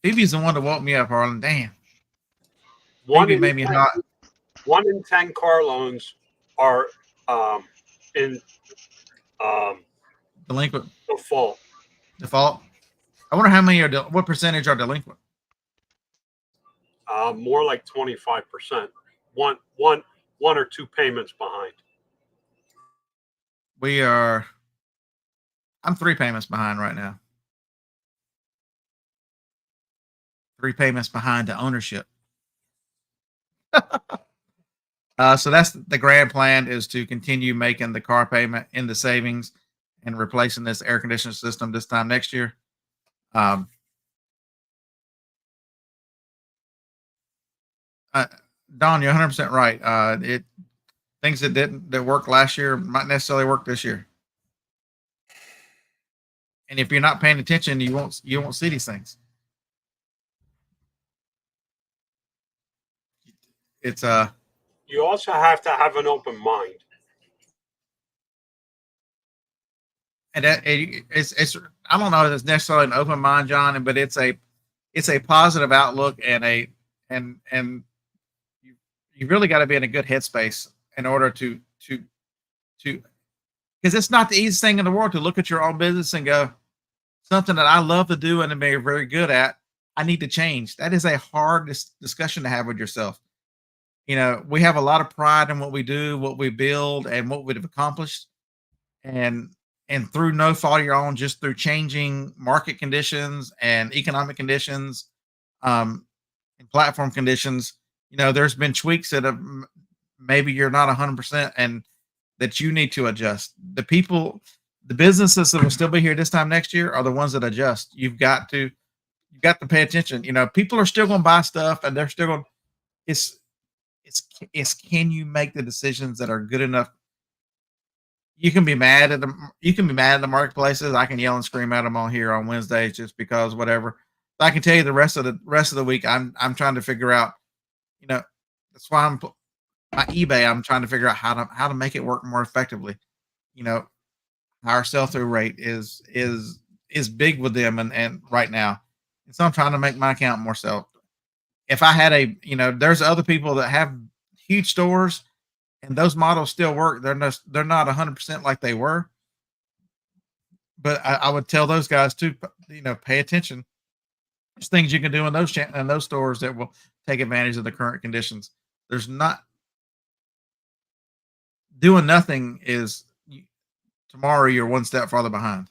B: Phoebe's the one that woke me up, Harlan. Damn.
C: Phoebe
B: made me hot.
C: 1 in 10 car loans are in
B: Delinquent.
C: default.
B: I wonder how many what percentage are delinquent?
C: More like 25%. One or two payments behind.
B: I'm 3 payments behind right now. 3 payments behind the ownership. So that's the grand plan, is to continue making the car payment in the savings and replacing this air conditioning system this time next year. Don, you're 100% right. Things that worked last year might necessarily work this year. And if you're not paying attention, you won't see these things. It's
C: you also have to have an open mind.
B: And it's I don't know if it's necessarily an open mind, John, but it's a positive outlook and you really got to be in a good headspace in order to because it's not the easiest thing in the world to look at your own business and go, something that I love to do and am very good at, I need to change. That is a hard discussion to have with yourself. We have a lot of pride in what we do, what we build, and what we've accomplished. And through no fault of your own, just through changing market conditions and economic conditions, and platform conditions, there's been tweaks that have maybe you're not 100% and that you need to adjust. The businesses that will still be here this time next year are the ones that adjust. You've got to pay attention. People are still going to buy stuff, and they're still going. It's can you make the decisions that are good enough? You can be mad at the marketplaces. I can yell and scream at them on here on Wednesdays just because whatever. But I can tell you the rest of the week, I'm trying to figure out. That's why my eBay. I'm trying to figure out how to make it work more effectively. Our sell-through rate is big with them and right now, and so I'm trying to make my account more sell. If I had there's other people that have huge stores and those models still work. They're not 100% like they were, but I would tell those guys to pay attention. There's things you can do in those stores that will take advantage of the current conditions. There's not doing nothing is tomorrow you're one step farther behind.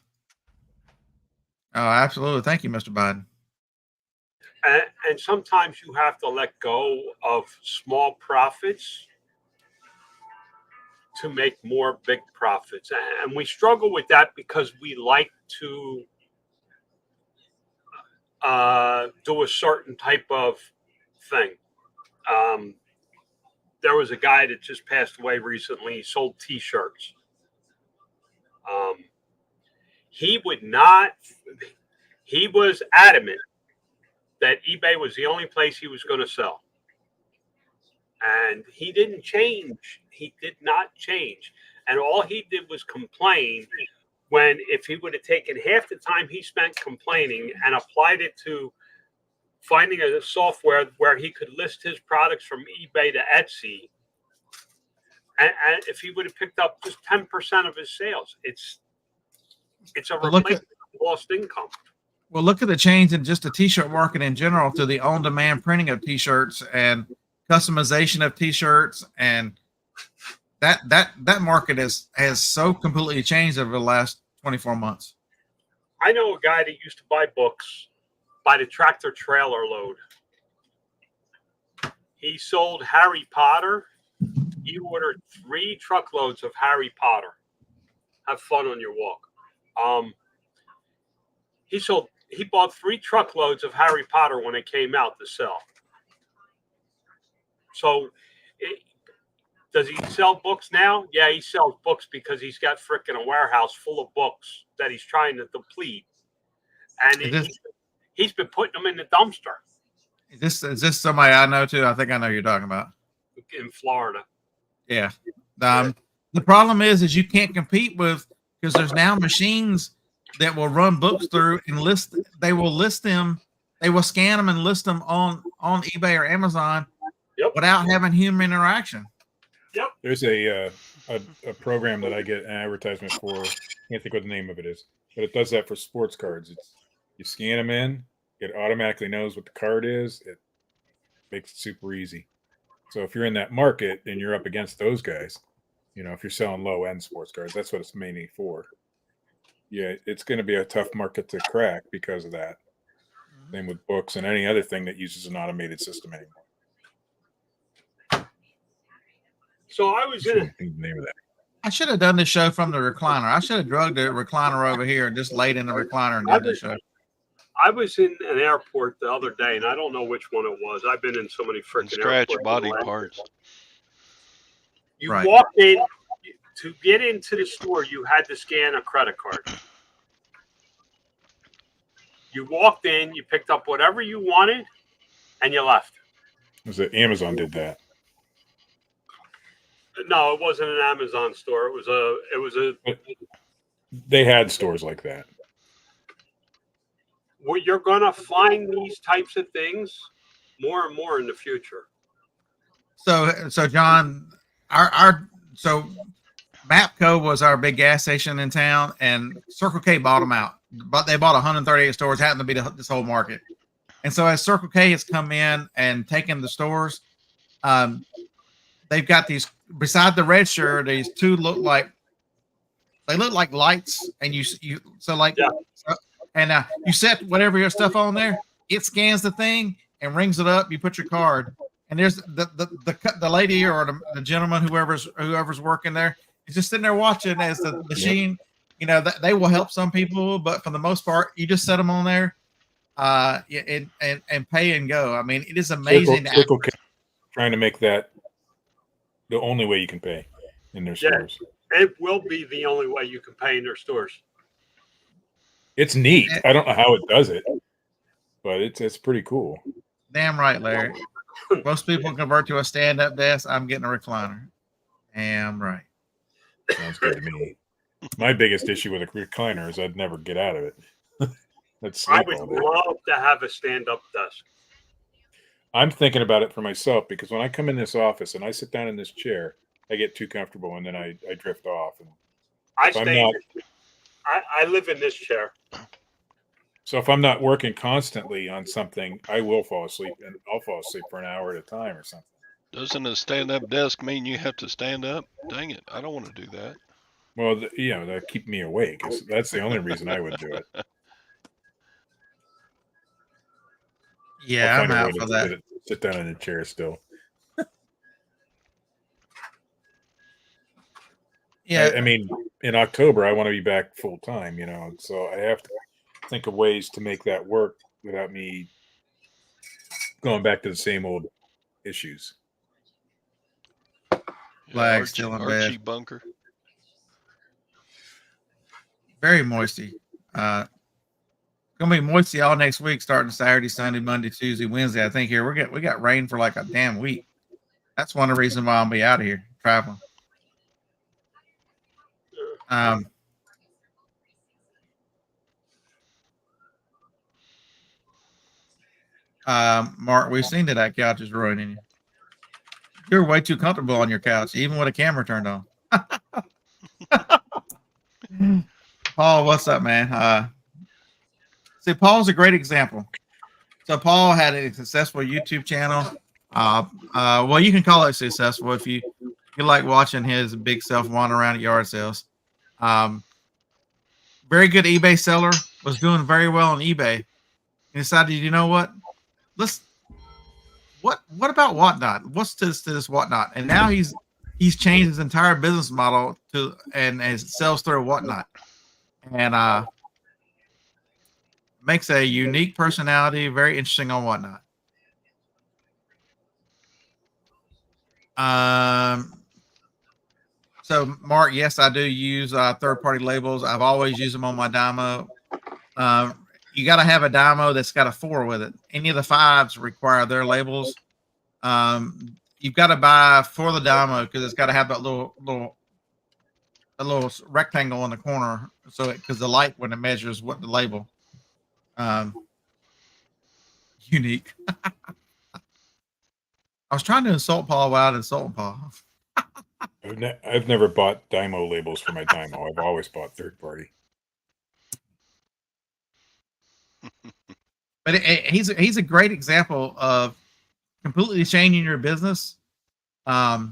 B: Oh, absolutely. Thank you, Mr. Biden.
C: And sometimes you have to let go of small profits to make more big profits. And we struggle with that because we like to do a certain type of thing. There was a guy that just passed away recently. He sold T-shirts. He would not, he was adamant that eBay was the only place he was going to sell. And he didn't change. He did not change. And all he did was complain when, if he would have taken half the time he spent complaining and applied it to finding a software where he could list his products from eBay to Etsy, and if he would have picked up just 10% of his sales, it's a replacement of lost income.
B: Well, look at the change in just the T-shirt market in general to the on-demand printing of T-shirts and customization of T-shirts, and that market has so completely changed over the last 24 months.
C: I know a guy that used to buy books by the tractor trailer load. He sold Harry Potter. He ordered 3 truckloads of Harry Potter. Have fun on your walk. He bought 3 truckloads of Harry Potter when it came out to sell. So, does he sell books now? Yeah, he sells books because he's got frickin' a warehouse full of books that he's trying to deplete, and he's been putting them in the dumpster.
B: Is this somebody I know too? I think I know who you're talking about.
C: In Florida.
B: Yeah. The problem is you can't compete with, because there's now machines that will run books through and list. They will list them. They will scan them and list them on eBay or Amazon without having human interaction.
C: Yep.
A: There's a program that I get an advertisement for. I can't think what the name of it is, but it does that for sports cards. You scan them in, it automatically knows what the card is. It makes it super easy. So if you're in that market and you're up against those guys, if you're selling low end sports cards, that's what it's mainly for. Yeah, it's going to be a tough market to crack because of that. Same with books and any other thing that uses an automated system anymore.
C: So I was in
A: the name of that.
B: I should have done this show from the recliner. I should have drugged the recliner over here and just laid in the recliner and did this show.
C: I was in an airport the other day, and I don't know which one it was. I've been in so many freaking
D: scratch
C: airports.
D: body parts.
C: You walked in to get into the store. You had to scan a credit card. You walked in, you picked up whatever you wanted, and you left.
A: Was it Amazon did that?
C: No, it wasn't an Amazon store. It was a.
A: They had stores like that.
C: Well, you're gonna find these types of things more and more in the future.
B: So John, so Mapco was our big gas station in town, and Circle K bought them out. But they bought 138 stores, happened to be this whole market. And so as Circle K has come in and taken the stores, they've got these beside the red shirt. These 2 look like lights, and you set whatever your stuff on there. It scans the thing and rings it up. You put your card, and there's the lady or the gentleman, whoever's working there, is just sitting there watching as the machine. That they will help some people, but for the most part, you just set them on there, and pay and go. I mean, it is amazing.
A: Circle K trying to make that the only way you can pay in their stores.
C: It will be the only way you can pay in their stores.
A: It's neat. I don't know how it does it, but it's pretty cool.
B: Damn right, Larry. Most people convert to a stand-up desk. I'm getting a recliner. Damn right.
A: Sounds good to me. My biggest issue with a recliner is I'd never get out of it.
C: I would love to have a stand-up desk.
A: I'm thinking about it for myself because when I come in this office and I sit down in this chair, I get too comfortable and then I drift off. And
C: I live in this chair.
A: So if I'm not working constantly on something, I will fall asleep, and I'll fall asleep for an hour at a time or something.
D: Doesn't a stand-up desk mean you have to stand up? Dang it, I don't want to do that.
A: Well, that keep me awake. That's the only reason I would do it. I'll
B: Yeah, I'm
A: find a way
B: out for that.
A: to sit down in a chair still.
B: Yeah,
A: I mean, in October, I want to be back full time, so I have to think of ways to make that work without me going back to the same old issues.
B: Flag still in bed.
D: Archie Bunker.
B: Very moisty. Gonna be moisty all next week, starting Saturday, Sunday, Monday, Tuesday, Wednesday. I think here we got rain for like a damn week. That's one of the reasons why I'll be out of here traveling. Mark, we've seen that couch is ruining you. You're way too comfortable on your couch, even with a camera turned on. Paul, what's up, man? See, Paul's a great example. So Paul had a successful YouTube channel. Well, you can call it successful if you like watching his big self wander around at yard sales. Very good eBay seller, was doing very well on eBay. And decided, you know what? What about Whatnot? What's this Whatnot? And now he's changed his entire business model and sells through Whatnot. And makes a unique personality, very interesting on Whatnot. So Mark, yes, I do use third-party labels. I've always used them on my dymo. You got to have a dymo that's got a 4 with it. Any of the 5s require their labels. You've got to buy for the dymo because it's got to have that little rectangle in the corner, so because the light when it measures what the label. Unique. I was trying to insult Paul without insulting Paul.
A: I've never bought dymo labels for my dymo. I've always bought third party.
B: But he's a great example of completely changing your business. Yeah,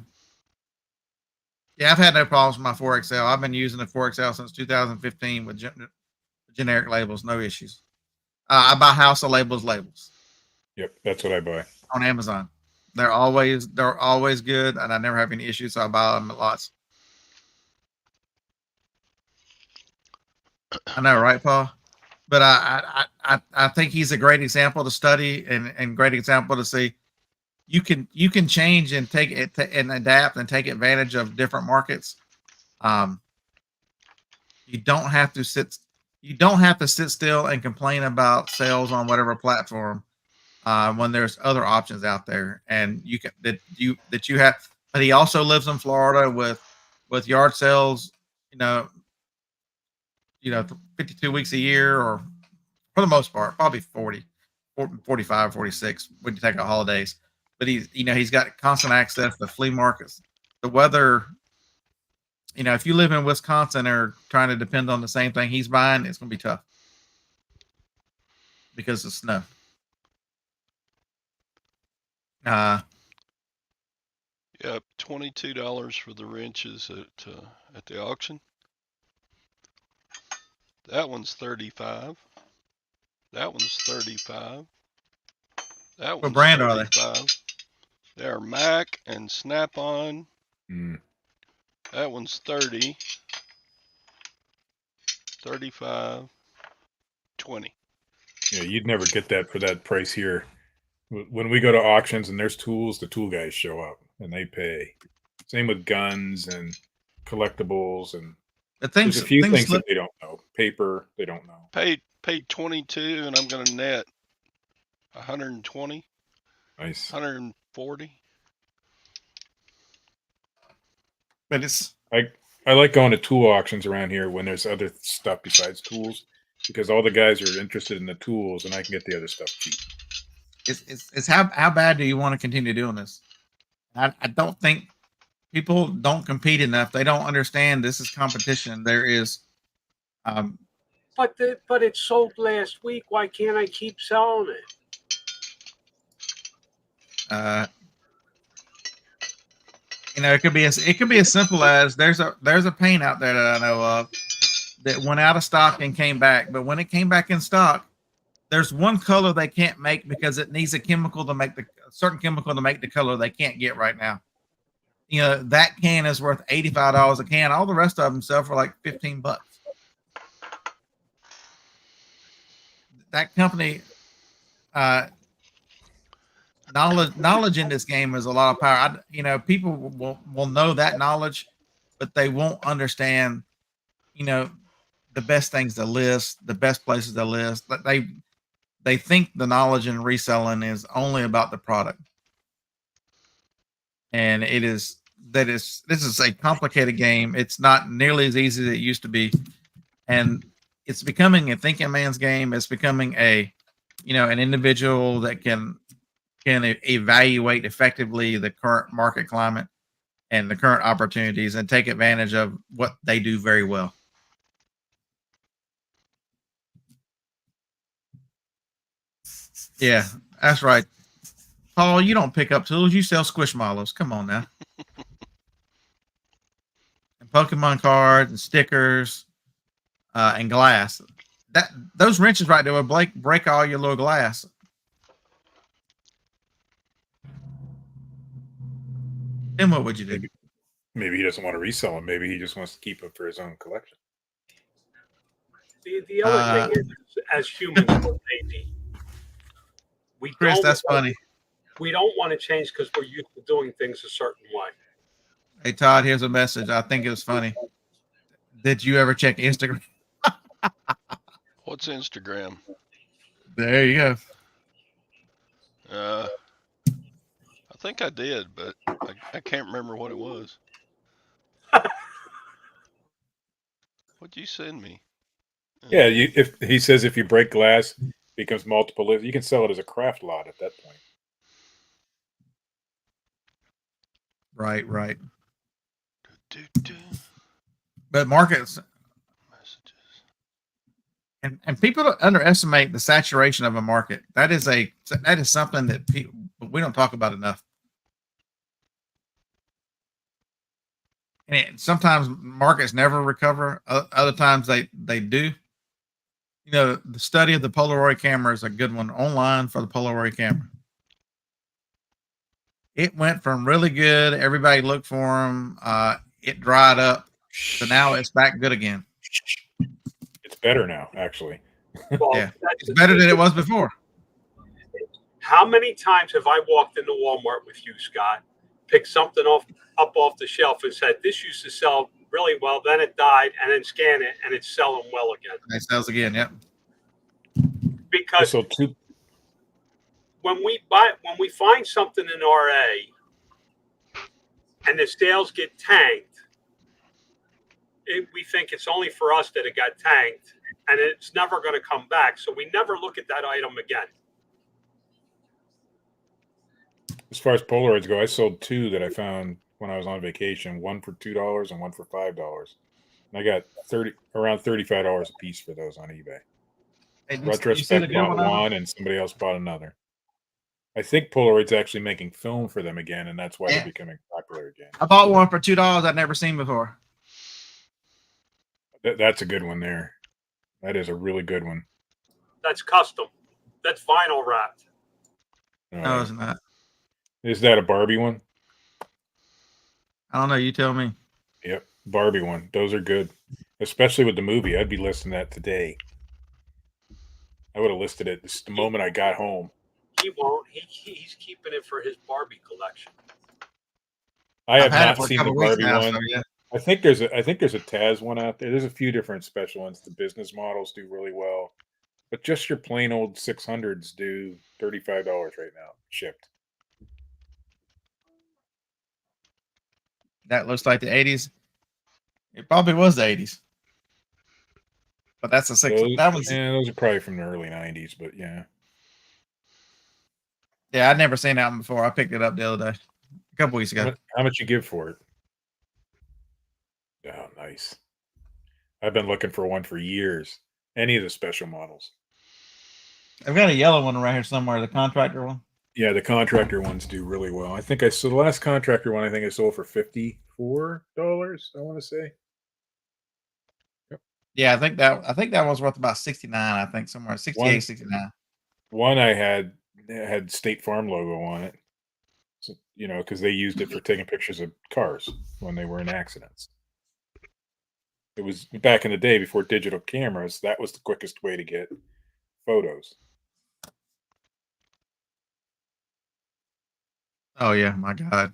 B: I've had no problems with my 4XL. I've been using the 4XL since 2015 with generic labels, no issues. I buy House of Labels labels.
A: Yep, that's what I buy
B: on Amazon. They're always good, and I never have any issues, so I buy them lots. I know, right, Paul? But I think he's a great example to study and great example to see. You can change and take it and adapt and take advantage of different markets. You don't have to sit still and complain about sales on whatever platform when there's other options out there, and you have. But he also lives in Florida with yard sales, 52 weeks a year, or for the most part, probably 40, 45, 46 when you take out holidays. But he's got constant access to flea markets. The weather, if you live in Wisconsin or trying to depend on the same thing he's buying, it's going to be tough because of snow.
D: Yep, $22 for the wrenches at the auction. That one's $35. That one's $35. That one's
B: what brand
D: $35.
B: are they?
D: They are Mac and Snap-on.
A: Mm.
D: That one's $30. 35, 20.
A: Yeah, you'd never get that for that price here. When we go to auctions and there's tools, the tool guys show up and they pay. Same with guns and collectibles, and there's a few things that they don't know. Paper, they don't know.
D: Paid 22, and I'm going to net 120.
A: Nice.
D: 140.
B: But
A: I like going to tool auctions around here when there's other stuff besides tools, because all the guys are interested in the tools and I can get the other stuff cheap.
B: It's how bad do you want to continue doing this? I don't think people don't compete enough. They don't understand this is competition. There is,
C: but it sold last week. Why can't I keep selling it?
B: it could be as simple as there's a paint out there that I know of that went out of stock and came back, but when it came back in stock, there's one color they can't make because it needs a certain chemical to make the color they can't get right now. That can is worth $85 a can. All the rest of them sell for like $15. That company, knowledge in this game is a lot of power. People will know that knowledge, but they won't understand, the best things to list, the best places to list. They think the knowledge in reselling is only about the product, and this is a complicated game. It's not nearly as easy as it used to be, and it's becoming a thinking man's game. It's becoming an individual that can evaluate effectively the current market climate and the current opportunities and take advantage of what they do very well. Yeah, that's right. Paul, you don't pick up tools. You sell squishmallows. Come on now. And Pokemon cards and stickers and glass. Those wrenches right there will break all your little glass. Then what would you do?
A: Maybe he doesn't want to resell them. Maybe he just wants to keep them for his own collection.
C: The other thing is, as humans, we're lazy.
B: Chris, that's funny.
C: We don't want to change because we're used to doing things a certain way.
B: Hey, Todd, here's a message. I think it was funny. Did you ever check Instagram?
D: What's Instagram?
B: There you go.
D: I think I did, but I can't remember what it was. What'd you send me?
A: Yeah, if he says if you break glass, it becomes multiple. You can sell it as a craft lot at that point.
B: Right. But markets and people don't underestimate the saturation of a market. That is something that we don't talk about enough. And sometimes markets never recover. Other times they do. The study of the Polaroid camera is a good one online for the Polaroid camera. It went from really good. Everybody looked for them. It dried up. So now it's back good again.
A: It's better now, actually.
C: Well,
B: yeah, it's better than it was before.
C: How many times have I walked into Walmart with you, Scott, picked something up off the shelf and said, this used to sell really well, then it died, and then scan it, and it's selling well again.
B: It sells again, yep.
C: Because when we find something in RA and the sales get tanked, we think it's only for us that it got tanked, and it's never going to come back. So we never look at that item again.
A: As far as Polaroids go, I sold 2 that I found when I was on vacation. One for $2 and one for $5. And I got around $35 a piece for those on eBay.
B: Hey,
A: Retrospect bought one and somebody else bought another. I think Polaroid's actually making film for them again, and that's why they're becoming popular again.
B: I bought one for $2 I'd never seen before.
A: That's a good one there. That is a really good one.
C: That's custom. That's vinyl wrapped.
B: No, it's not.
A: Is that a Barbie one?
B: I don't know. You tell me.
A: Yep, Barbie one. Those are good, especially with the movie. I'd be listing that today. I would have listed it the moment I got home.
C: He won't. He's keeping it for his Barbie collection.
A: I have not seen the Barbie one.
B: So, yeah.
A: I think there's a Taz one out there. There's a few different special ones. The business models do really well, but just your plain old 600s do $35 right now, shipped.
B: That looks like the 80s. It probably was the 80s, but that's a 6.
A: Those are probably from the early 90s, but yeah.
B: Yeah, I'd never seen that one before. I picked it up the other day, a couple weeks ago.
A: How much you give for it? Oh, nice. I've been looking for one for years. Any of the special models.
B: I've got a yellow one right here somewhere, the contractor one.
A: Yeah, the contractor ones do really well. I think I sold the last contractor one. I think I sold for $54. I want to say.
B: Yeah, I think that was worth about 69. I think somewhere 68,
A: One
B: 69.
A: one I had State Farm logo on it. So, because they used it for taking pictures of cars when they were in accidents. It was back in the day before digital cameras. That was the quickest way to get photos.
B: Oh yeah, my God.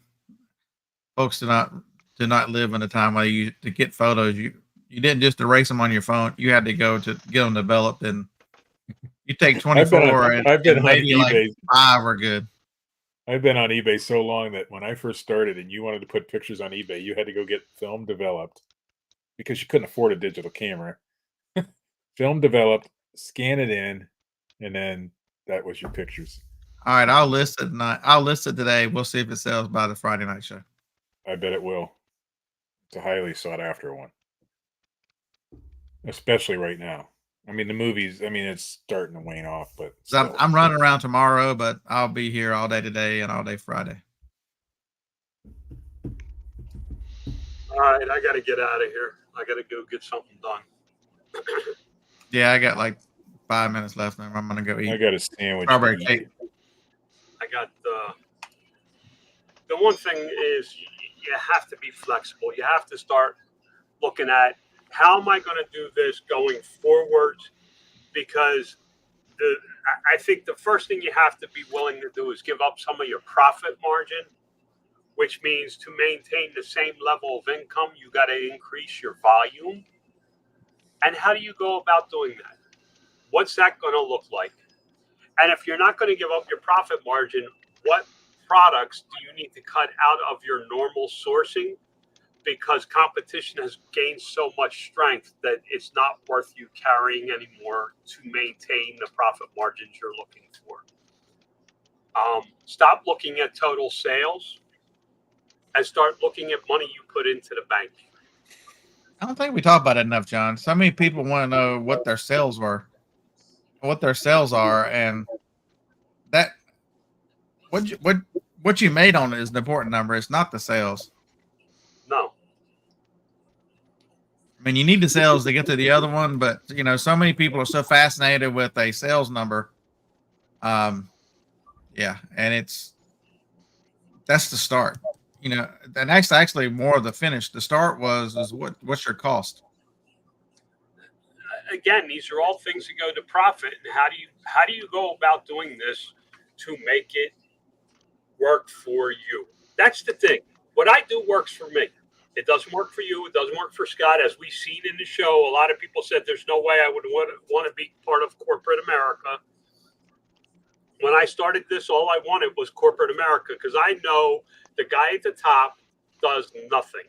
B: Folks do not live in a time where you to get photos. You didn't just erase them on your phone. You had to go to get them developed, and you take
A: I've been on
B: 24
A: I've been
B: and
A: on
B: maybe like
A: eBay.
B: 5 are good.
A: I've been on eBay so long that when I first started and you wanted to put pictures on eBay, you had to go get film developed because you couldn't afford a digital camera. Film developed, scan it in, and then that was your pictures.
B: All right, I'll list it tonight. I'll list it today. We'll see if it sells by the Friday night show.
A: I bet it will. It's a highly sought after one, especially right now. I mean, the movies, it's starting to wane off, but
B: So I'm,
A: still.
B: I'm running around tomorrow, but I'll be here all day today and all day Friday.
C: All right, I got to get out of here. I got to go get something done.
B: Yeah, I got like 5 minutes left, and I'm gonna go
A: I
B: eat
A: got a sandwich.
B: strawberry
A: to eat.
B: cake.
C: I got the one thing is you have to be flexible. You have to start looking at how am I going to do this going forward, because I think the first thing you have to be willing to do is give up some of your profit margin, which means to maintain the same level of income, you got to increase your volume. And how do you go about doing that? What's that going to look like? And if you're not going to give up your profit margin, what products do you need to cut out of your normal sourcing? Because competition has gained so much strength that it's not worth you carrying anymore to maintain the profit margins you're looking for. Stop looking at total sales and start looking at money you put into the bank.
B: I don't think we talk about it enough, John. So many people want to know what their sales are, and that what you made on it is an important number. It's not the sales.
C: No.
B: I mean, you need the sales to get to the other one, but so many people are so fascinated with a sales number. Yeah, and that's the start. And that's actually more of the finish. The start is what's your cost?
C: Again, these are all things that go to profit. And how do you go about doing this to make it work for you? That's the thing. What I do works for me. It doesn't work for you. It doesn't work for Scott. As we've seen in the show, a lot of people said there's no way I would want to be part of corporate America. When I started this, all I wanted was corporate America because I know the guy at the top does nothing.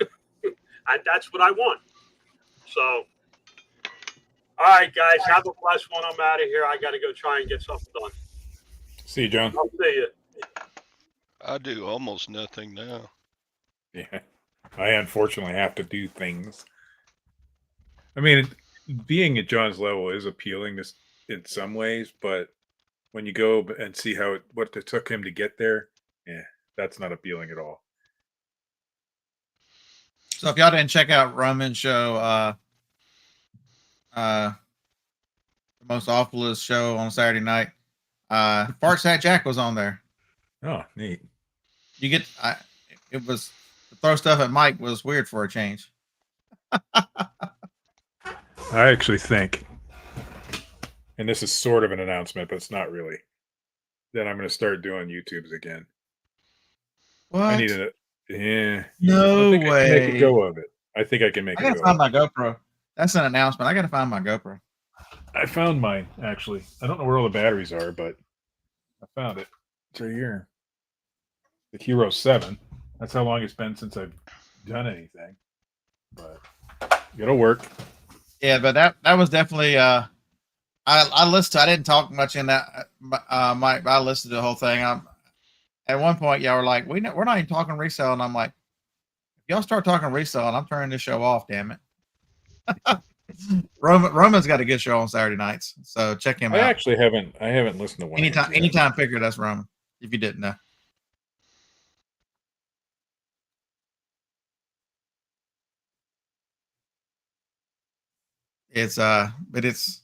C: And that's what I want. So, all right, guys, have a blessed one. I'm out of here. I got to go try and get something done.
A: See you, John.
C: I'll see you.
D: I do almost nothing now.
A: Yeah, I unfortunately have to do things. I mean, being at John's level is appealing in some ways, but when you go and see what it took him to get there, that's not appealing at all.
B: So if y'all didn't check out Roman's show, the most awfulest show on Saturday night, Fart Hat Jack was on there.
A: Oh, neat.
B: It was to throw stuff at Mike was weird for a change.
A: I actually think, and this is sort of an announcement, but it's not really, that I'm going to start doing YouTubes again.
B: What?
A: I need it. Yeah.
B: No
A: I think
B: way.
A: I can make a go of it. I think I can make
B: I
A: a
B: gotta
A: go.
B: find my GoPro. That's an announcement. I gotta find my GoPro.
A: I found mine, actually. I don't know where all the batteries are, but I found it. It's right here. The Hero 7. That's how long it's been since I've done anything. But it'll work.
B: Yeah, but that was definitely I listened to. I didn't talk much in that, Mike. But I listened to the whole thing. At one point, y'all were like, we're not even talking resale, and I'm like, if y'all start talking resale, I'm turning this show off. Damn it. Roman's got a good show on Saturday nights, so check him
A: I
B: out.
A: actually haven't. I haven't listened to one.
B: Anytime picker. That's Roman. If you didn't know. But it's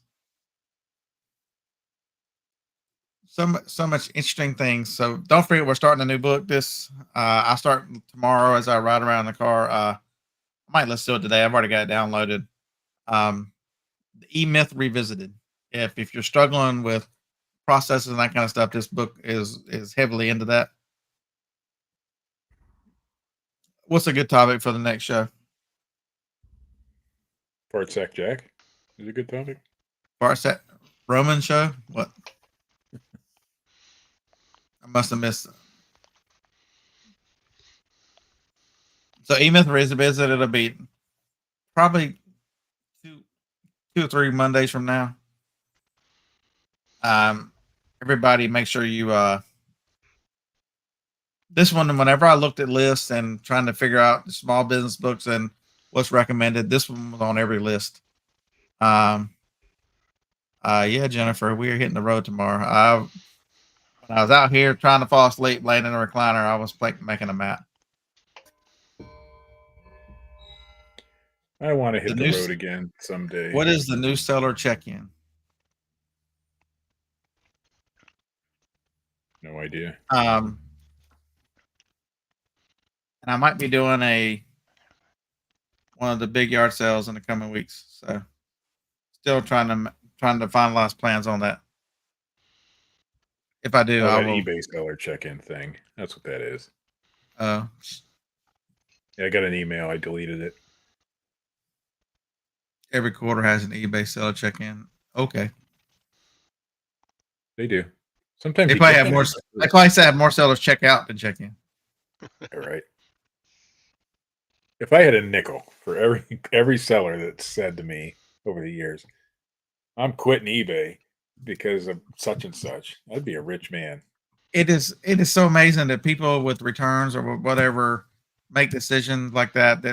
B: so much interesting things. So don't forget, we're starting a new book. I start tomorrow as I ride around in the car. I might let's do it today. I've already got it downloaded. The E-Myth Revisited. If you're struggling with processes and that kind of stuff, this book is heavily into that. What's a good topic for the next show?
A: Fart Sack Jack is a good topic.
B: Fart Sack Roman show? What? I must have missed it. So E-Myth Revisited, it'll be probably two or three Mondays from now. Everybody make sure you this one, whenever I looked at lists and trying to figure out the small business books and what's recommended, this one was on every list. Yeah, Jennifer, we are hitting the road tomorrow. When I was out here trying to fall asleep, laying in a recliner, I was making a map.
A: I want to hit the road again someday.
B: What is the new seller check-in?
A: No idea.
B: And I might be doing one of the big yard sales in the coming weeks. So still trying to finalize plans on that. If I do, I will.
A: eBay seller check-in thing. That's what that is.
B: Yeah,
A: I got an email. I deleted it.
B: Every quarter has an eBay seller check-in. Okay.
A: They do. Sometimes
B: they probably have more. They probably have more sellers check out than check in.
A: All right. If I had a nickel for every seller that said to me over the years, "I'm quitting eBay because of such and such," I'd be a rich man.
B: It is so amazing that people with returns or whatever make decisions like that.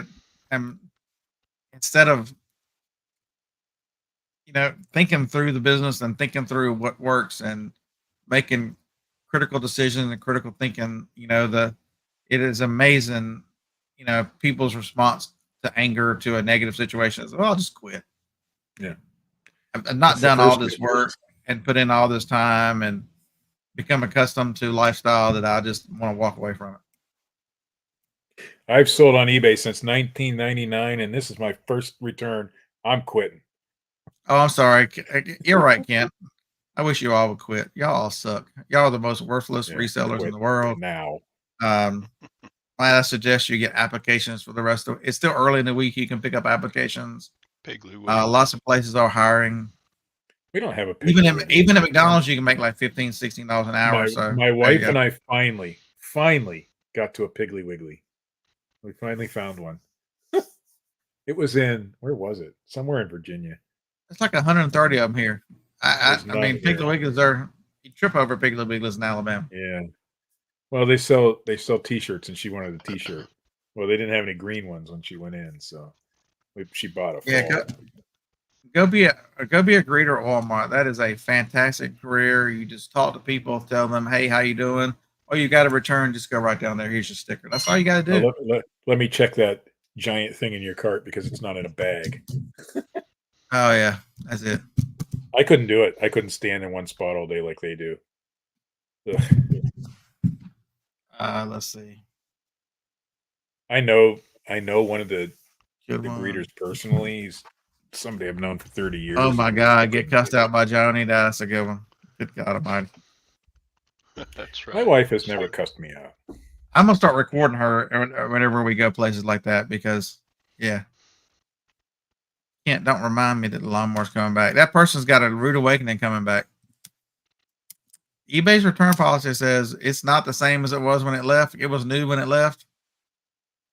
B: Instead of thinking through the business and thinking through what works and making critical decisions and critical thinking, it is amazing, people's response to anger, to a negative situation is, "Oh, I'll just quit."
A: Yeah.
B: I've not done all this work and put in all this time and become accustomed to lifestyle that I just want to walk away from it.
A: I've sold on eBay since 1999, and this is my first return. I'm quitting.
B: Oh, I'm sorry. You're right, Kent. I wish you all would quit. Y'all all suck. Y'all are the most worthless resellers in the world.
A: Now.
B: I suggest you get applications for the rest of it. It's still early in the week. You can pick up applications. Lots of places are hiring.
A: We don't have a
B: even at McDonald's, you can make like $15, $16 an hour.
A: My wife and I finally got to a Piggly Wiggly. We finally found one. It was where was it? Somewhere in Virginia.
B: It's like 130 of them here. I mean, Piggly Wigglies you trip over Piggly Wigglies in Alabama.
A: Yeah. Well, they sell T-shirts, and she wanted a T-shirt. Well, they didn't have any green ones when she went in, so she bought a fall.
B: Yeah, go be a greeter at Walmart. That is a fantastic career. You just talk to people, tell them, "Hey, how you doing?" Oh, you got a return? Just go right down there. Here's your sticker. That's all you got to do.
A: Let me check that giant thing in your cart because it's not in a bag.
B: Oh yeah, that's it.
A: I couldn't do it. I couldn't stand in one spot all day like they do.
B: Let's see.
A: I know one of the greeters personally. He's somebody I've known for 30 years.
B: Oh my God, get cussed out by Johnny. That's a good one. Good God Almighty.
D: That's right.
A: My wife has never cussed me out.
B: I'm gonna start recording her whenever we go places like that because, yeah. Don't remind me that the lawnmower's coming back. That person's got a rude awakening coming back. eBay's return policy says it's not the same as it was when it left. It was new when it left.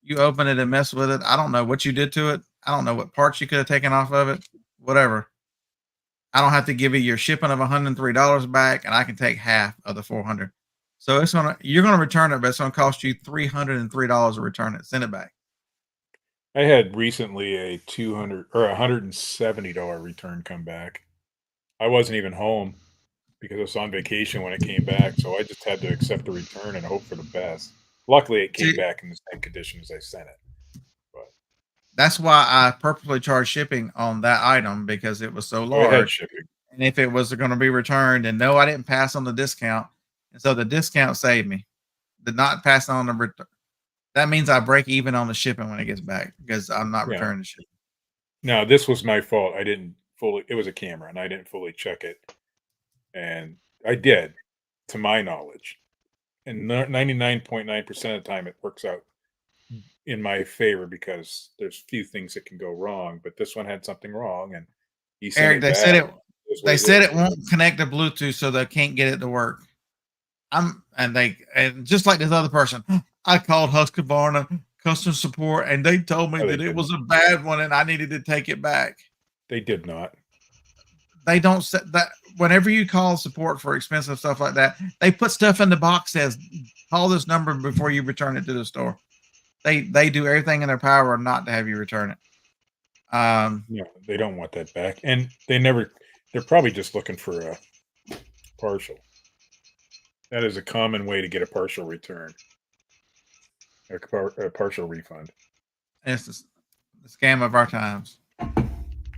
B: You open it and mess with it. I don't know what you did to it. I don't know what parts you could have taken off of it. Whatever. I don't have to give you your shipping of $103 back, and I can take half of the $400. So you're gonna return it, but it's gonna cost you $303 to return it. Send it back.
A: I had recently a $200 or $170 return come back. I wasn't even home because I was on vacation when it came back, so I just had to accept the return and hope for the best. Luckily, it came
B: See,
A: back in the same condition as I sent it. But
B: that's why I purposely charged shipping on that item because it was so
A: so it had
B: large.
A: shipping.
B: And if it was going to be returned, and no, I didn't pass on the discount, and so the discount saved me. Did not pass on the return. That means I break even on the shipping when it gets back because I'm not
A: Yeah.
B: returning the shipping.
A: Now, this was my fault. I didn't fully it was a camera, and I didn't fully check it, and I did, to my knowledge. And 99.9% of the time, it works out in my favor because there's few things that can go wrong, but this one had something wrong, and he sent
B: Eric,
A: it back. It is what
B: they
A: it
B: said
A: is.
B: it won't connect to Bluetooth, so they can't get it to work. And just like this other person, I called Husqvarna customer support, and they told me
A: No, they
B: that it was
A: didn't.
B: a bad one, and I needed to take it back.
A: They did not.
B: They don't set that whenever you call support for expensive stuff like that, they put stuff in the box that says call this number before you return it to the store. They do everything in their power not to have you return it.
A: No, they don't want that back, and they're probably just looking for a partial. That is a common way to get a partial return, a partial refund.
B: It's the scam of our times.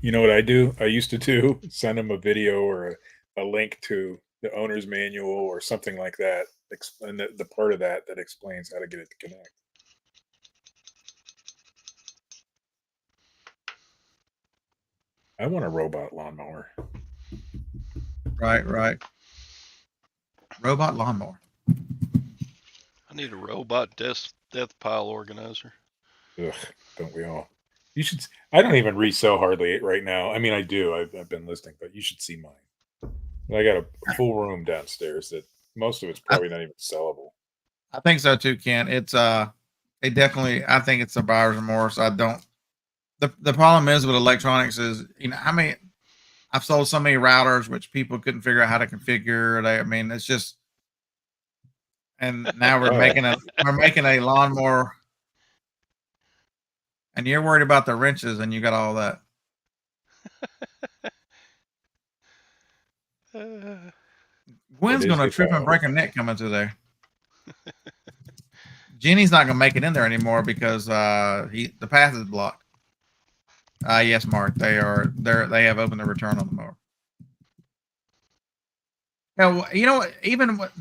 A: You know what I do? I used to do send them a video or a link to the owner's manual or something like that. Explain the part of that that explains how to get it to connect. I want a robot lawnmower.
B: Right. Robot lawnmower.
D: I need a robot death pile organizer.
A: Ugh, don't we all? You should. I don't even resell hardly right now. I mean, I do. I've been listening, but you should see mine. I got a full room downstairs that most of it's probably not even sellable.
B: I think so too, Ken. It definitely. I think it's a buyer's remorse. I don't. The problem is with electronics is I've sold so many routers which people couldn't figure out how to configure. I mean, it's just. And now we're making a lawnmower, and you're worried about the wrenches, and you got all that. Gwen's gonna trip and break her neck coming through there. Jenny's not gonna make it in there anymore because the path is blocked. Yes, Mark, they have opened the return on the mower. Now,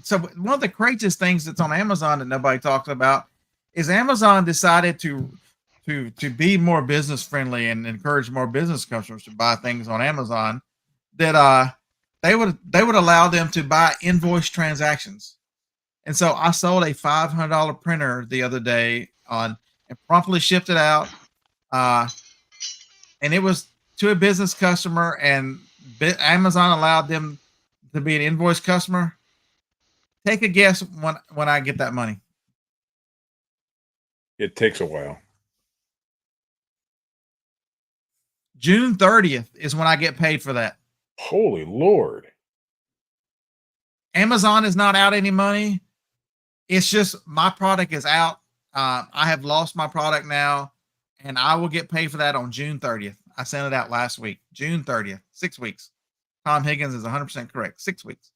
B: so one of the craziest things that's on Amazon that nobody talks about is Amazon decided to be more business friendly and encourage more business customers to buy things on Amazon that they would allow them to buy invoice transactions. And so I sold a $500 printer the other day and promptly shipped it out. And it was to a business customer, and Amazon allowed them to be an invoice customer. Take a guess when I get that money.
A: It takes a while.
B: June 30th is when I get paid for that.
A: Holy Lord.
B: Amazon is not out any money. It's just my product is out. I have lost my product now, and I will get paid for that on June 30th. I sent it out last week, June 30th, 6 weeks. Tom Higgins is 100% correct. 6 weeks.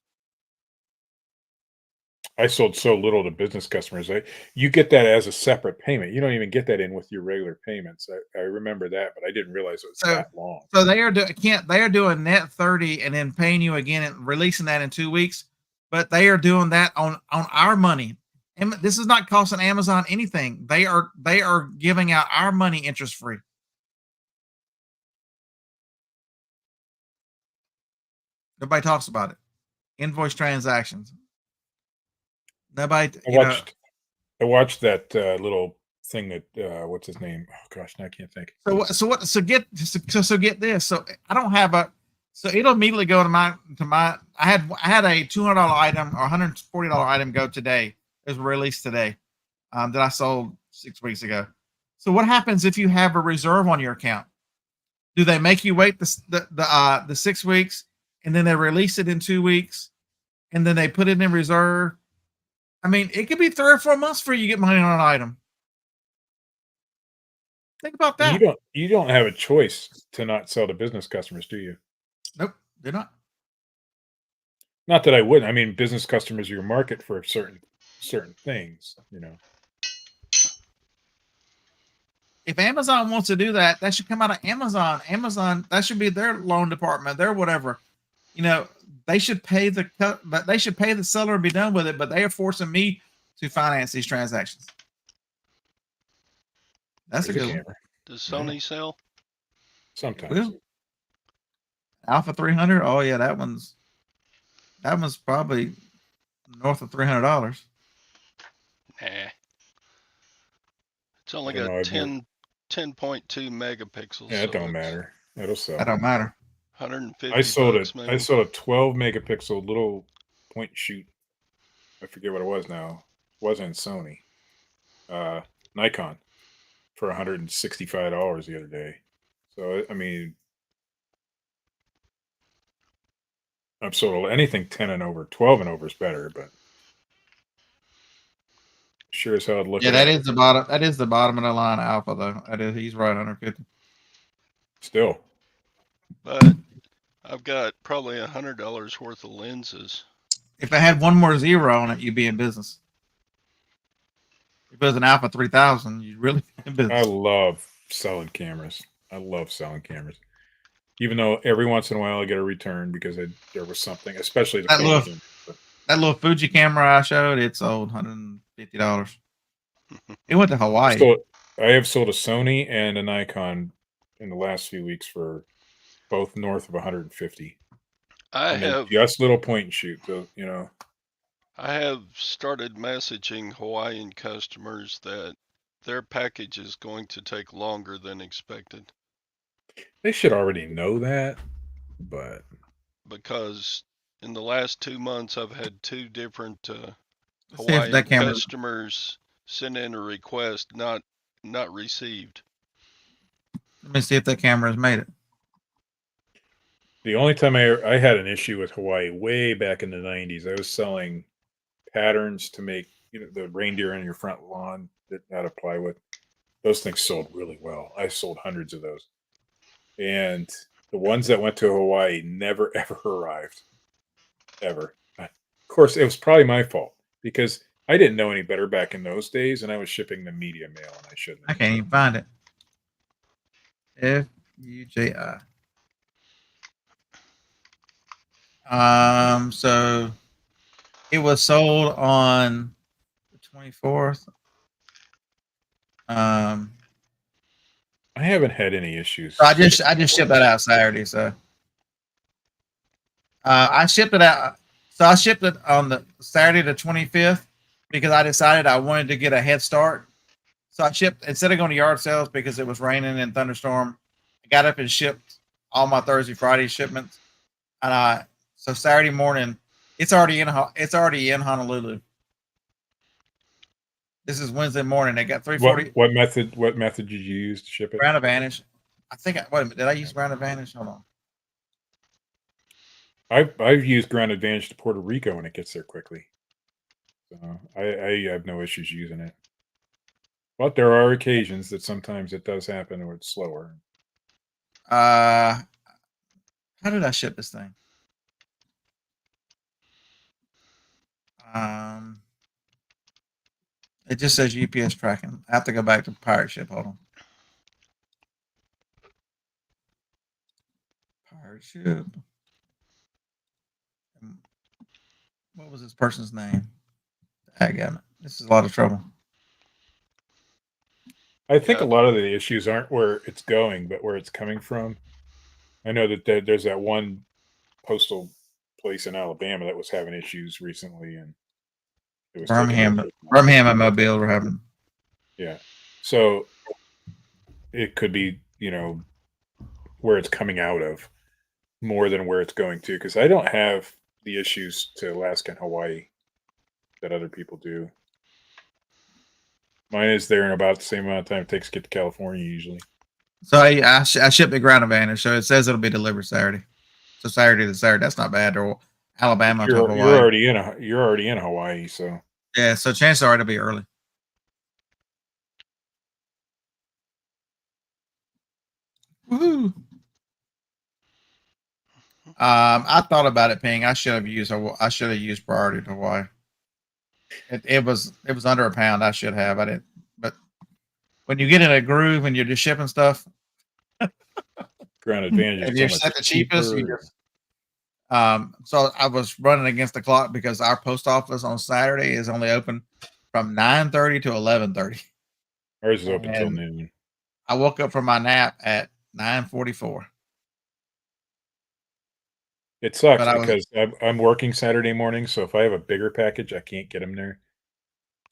A: I sold so little to business customers. You get that as a separate payment. You don't even get that in with your regular payments. I remember that, but I didn't realize it was that long.
B: So they are doing net 30 and then paying you again and releasing that in 2 weeks. But they are doing that on our money. And this is not costing Amazon anything. They are giving out our money interest free. Nobody talks about it. Invoice transactions. Nobody.
A: I watched that little thing that what's his name? Oh gosh, now I can't think.
B: So get this. So I don't have a. So it'll immediately go to my. I had a $200 item or $140 item go today. It was released today. That I sold 6 weeks ago. So what happens if you have a reserve on your account? Do they make you wait the 6 weeks and then they release it in 2 weeks and then they put it in reserve? I mean, it could be 3 or 4 months before you get money on an item. Think about
A: And
B: that.
A: you don't have a choice to not sell to business customers, do you?
B: Nope, they're not.
A: Not that I wouldn't. I mean, business customers are your market for certain things, you know.
B: If Amazon wants to do that, that should come out of Amazon. Amazon, that should be their loan department, their whatever. You know, they should pay but they should pay the seller and be done with it. But they are forcing me to finance these transactions. That's
A: There's
B: a
A: a
B: good one.
A: camera.
D: Does Sony
A: Yeah.
D: sell?
A: Sometimes.
B: Will. Alpha 300. Oh yeah, that one's probably north of $300.
D: Nah. It's
A: I
D: only
A: don't
D: got
A: know. I've never,
D: 10.2 megapixels,
A: yeah, it
D: so
A: don't
D: it's
A: matter. It'll sell.
B: That don't matter.
D: 150 bucks maybe.
A: I sold a 12 megapixel little point and shoot. I forget what it was now. It wasn't Sony. Nikon for $165 the other day. So I mean, I've sold anything 10 and over. 12 and over is better, but sure as hell I'd look
B: Yeah,
A: it
B: that
A: up.
B: is the bottom. That is the bottom of the line Alpha though. That is, he's right, 150.
A: Still.
D: But I've got probably $100 worth of lenses.
B: If I had one more zero on it, you'd be in business. If it was an Alpha 3000, you'd really be in
A: I
B: business.
A: love selling cameras. I love selling cameras. Even though every once in a while I get a return because there was something, especially the
B: That
A: phone
B: little,
A: camera. But
B: that little Fuji camera I showed, it sold $150. It went to Hawaii.
A: I have sold a Sony and a Nikon in the last few weeks for both north of 150.
D: I
A: And they're
D: have
A: just little point and shoot, so you know.
D: I have started messaging Hawaiian customers that their package is going to take longer than expected
A: They should already know that, but
D: because in the last 2 months I've had two different
B: Let's see if
D: Hawaiian
B: that camera.
D: customers send in a request not received.
B: Let me see if that camera has made it.
A: the only time I had an issue with Hawaii way back in the 90s, I was selling patterns to make the reindeer on your front lawn out of plywood. Those things sold really well. I sold hundreds of those. And the ones that went to Hawaii never ever arrived. Ever. Of course, it was probably my fault because I didn't know any better back in those days, and I was shipping the media mail, and I shouldn't.
B: I can't even find it. FUJI. So it was sold on the 24th.
A: I haven't had any issues.
B: So I just shipped that out Saturday. So I shipped it out. So I shipped it on the Saturday the 25th because I decided I wanted to get a head start. So I shipped instead of going to yard sales because it was raining and thunderstorm. I got up and shipped all my Thursday, Friday shipments, and so Saturday morning it's already in Honolulu. This is Wednesday morning. They got 340.
A: What method did you use to ship it?
B: Ground Advantage. I think. Wait a minute. Did I use Ground Advantage? Hold on.
A: I've used Ground Advantage to Puerto Rico and it gets there quickly. So I have no issues using it. But there are occasions that sometimes it does happen or it's slower.
B: How did I ship this thing? It just says UPS tracking. I have to go back to Pirate Ship. Hold on. Pirate Ship. What was this person's name? Again, this is a lot of trouble.
A: I think a lot of the issues aren't where it's going, but where it's coming from. I know that there's that one postal place in Alabama that was having issues recently, and it was
B: Birmingham and Mobile were having.
A: Yeah, so it could be where it's coming out of more than where it's going to, because I don't have the issues to Alaska and Hawaii that other people do. Mine is there in about the same amount of time it takes to get to California usually.
B: So I shipped the Ground Advantage, so it says it'll be delivered Saturday. So Saturday to Saturday, that's not bad. Or Alabama to Hawaii.
A: You're already in Hawaii, so
B: yeah. So chances are it'll be early. Woohoo! I thought about it, Ping. I should have used Priority to Hawaii. It was under a pound. I should have. I didn't. But when you get in a groove and you're just shipping stuff,
A: Ground Advantage
B: and
A: is
B: you're
A: so much
B: set the cheapest, you
A: cheaper.
B: just. So I was running against the clock because our post office on Saturday is only open from 9:30 to 11:30.
A: Ours is open till
B: And
A: noon.
B: I woke up from my nap at 9:44.
A: It sucks
B: But
A: because I'm working Saturday morning, so if I have a bigger package, I can't get them there.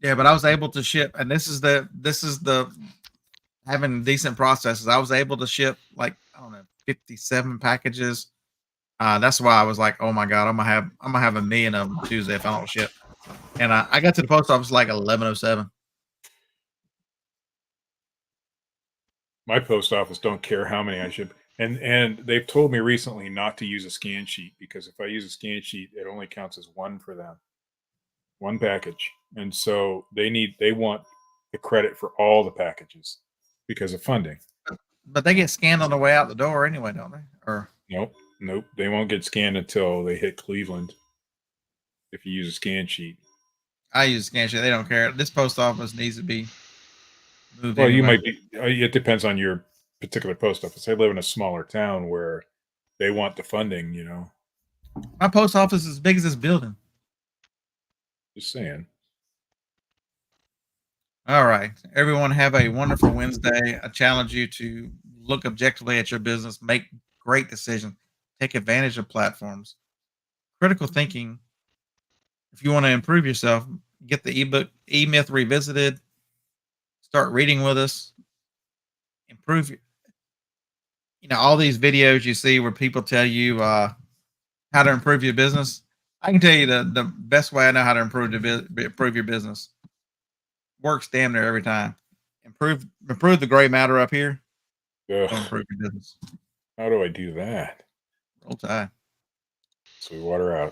B: but I was able to ship, and this is the having decent processes. I was able to ship like, I don't know, 57 packages. That's why I was like, oh my god, I'm gonna have a million of them Tuesday if I don't ship. And I got to the post office like 11:07.
A: My post office don't care how many I ship, and they've told me recently not to use a scan sheet because if I use a scan sheet, it only counts as one for them, one package, and so they want the credit for all the packages because of funding.
B: But they get scanned on the way out the door anyway, don't they? Or
A: Nope, they won't get scanned until they hit Cleveland. If you use a scan sheet,
B: I use a scan sheet. They don't care. This post office needs to be moved.
A: well,
B: anyway.
A: you might be. It depends on your particular post office. I live in a smaller town where they want the funding.
B: My post office is as big as this building.
A: Just saying.
B: All right. Everyone have a wonderful Wednesday. I challenge you to look objectively at your business, make great decisions, take advantage of platforms. Critical thinking. If you want to improve yourself, get the ebook E-Myth Revisited. Start reading with us. Improve. All these videos you see where people tell you how to improve your business. I can tell you the best way I know how to improve your business. Works damn near every time. Improve the gray matter up here. Improve your business.
A: How do I do that?
B: Roll Tide.
A: Sweetwater out.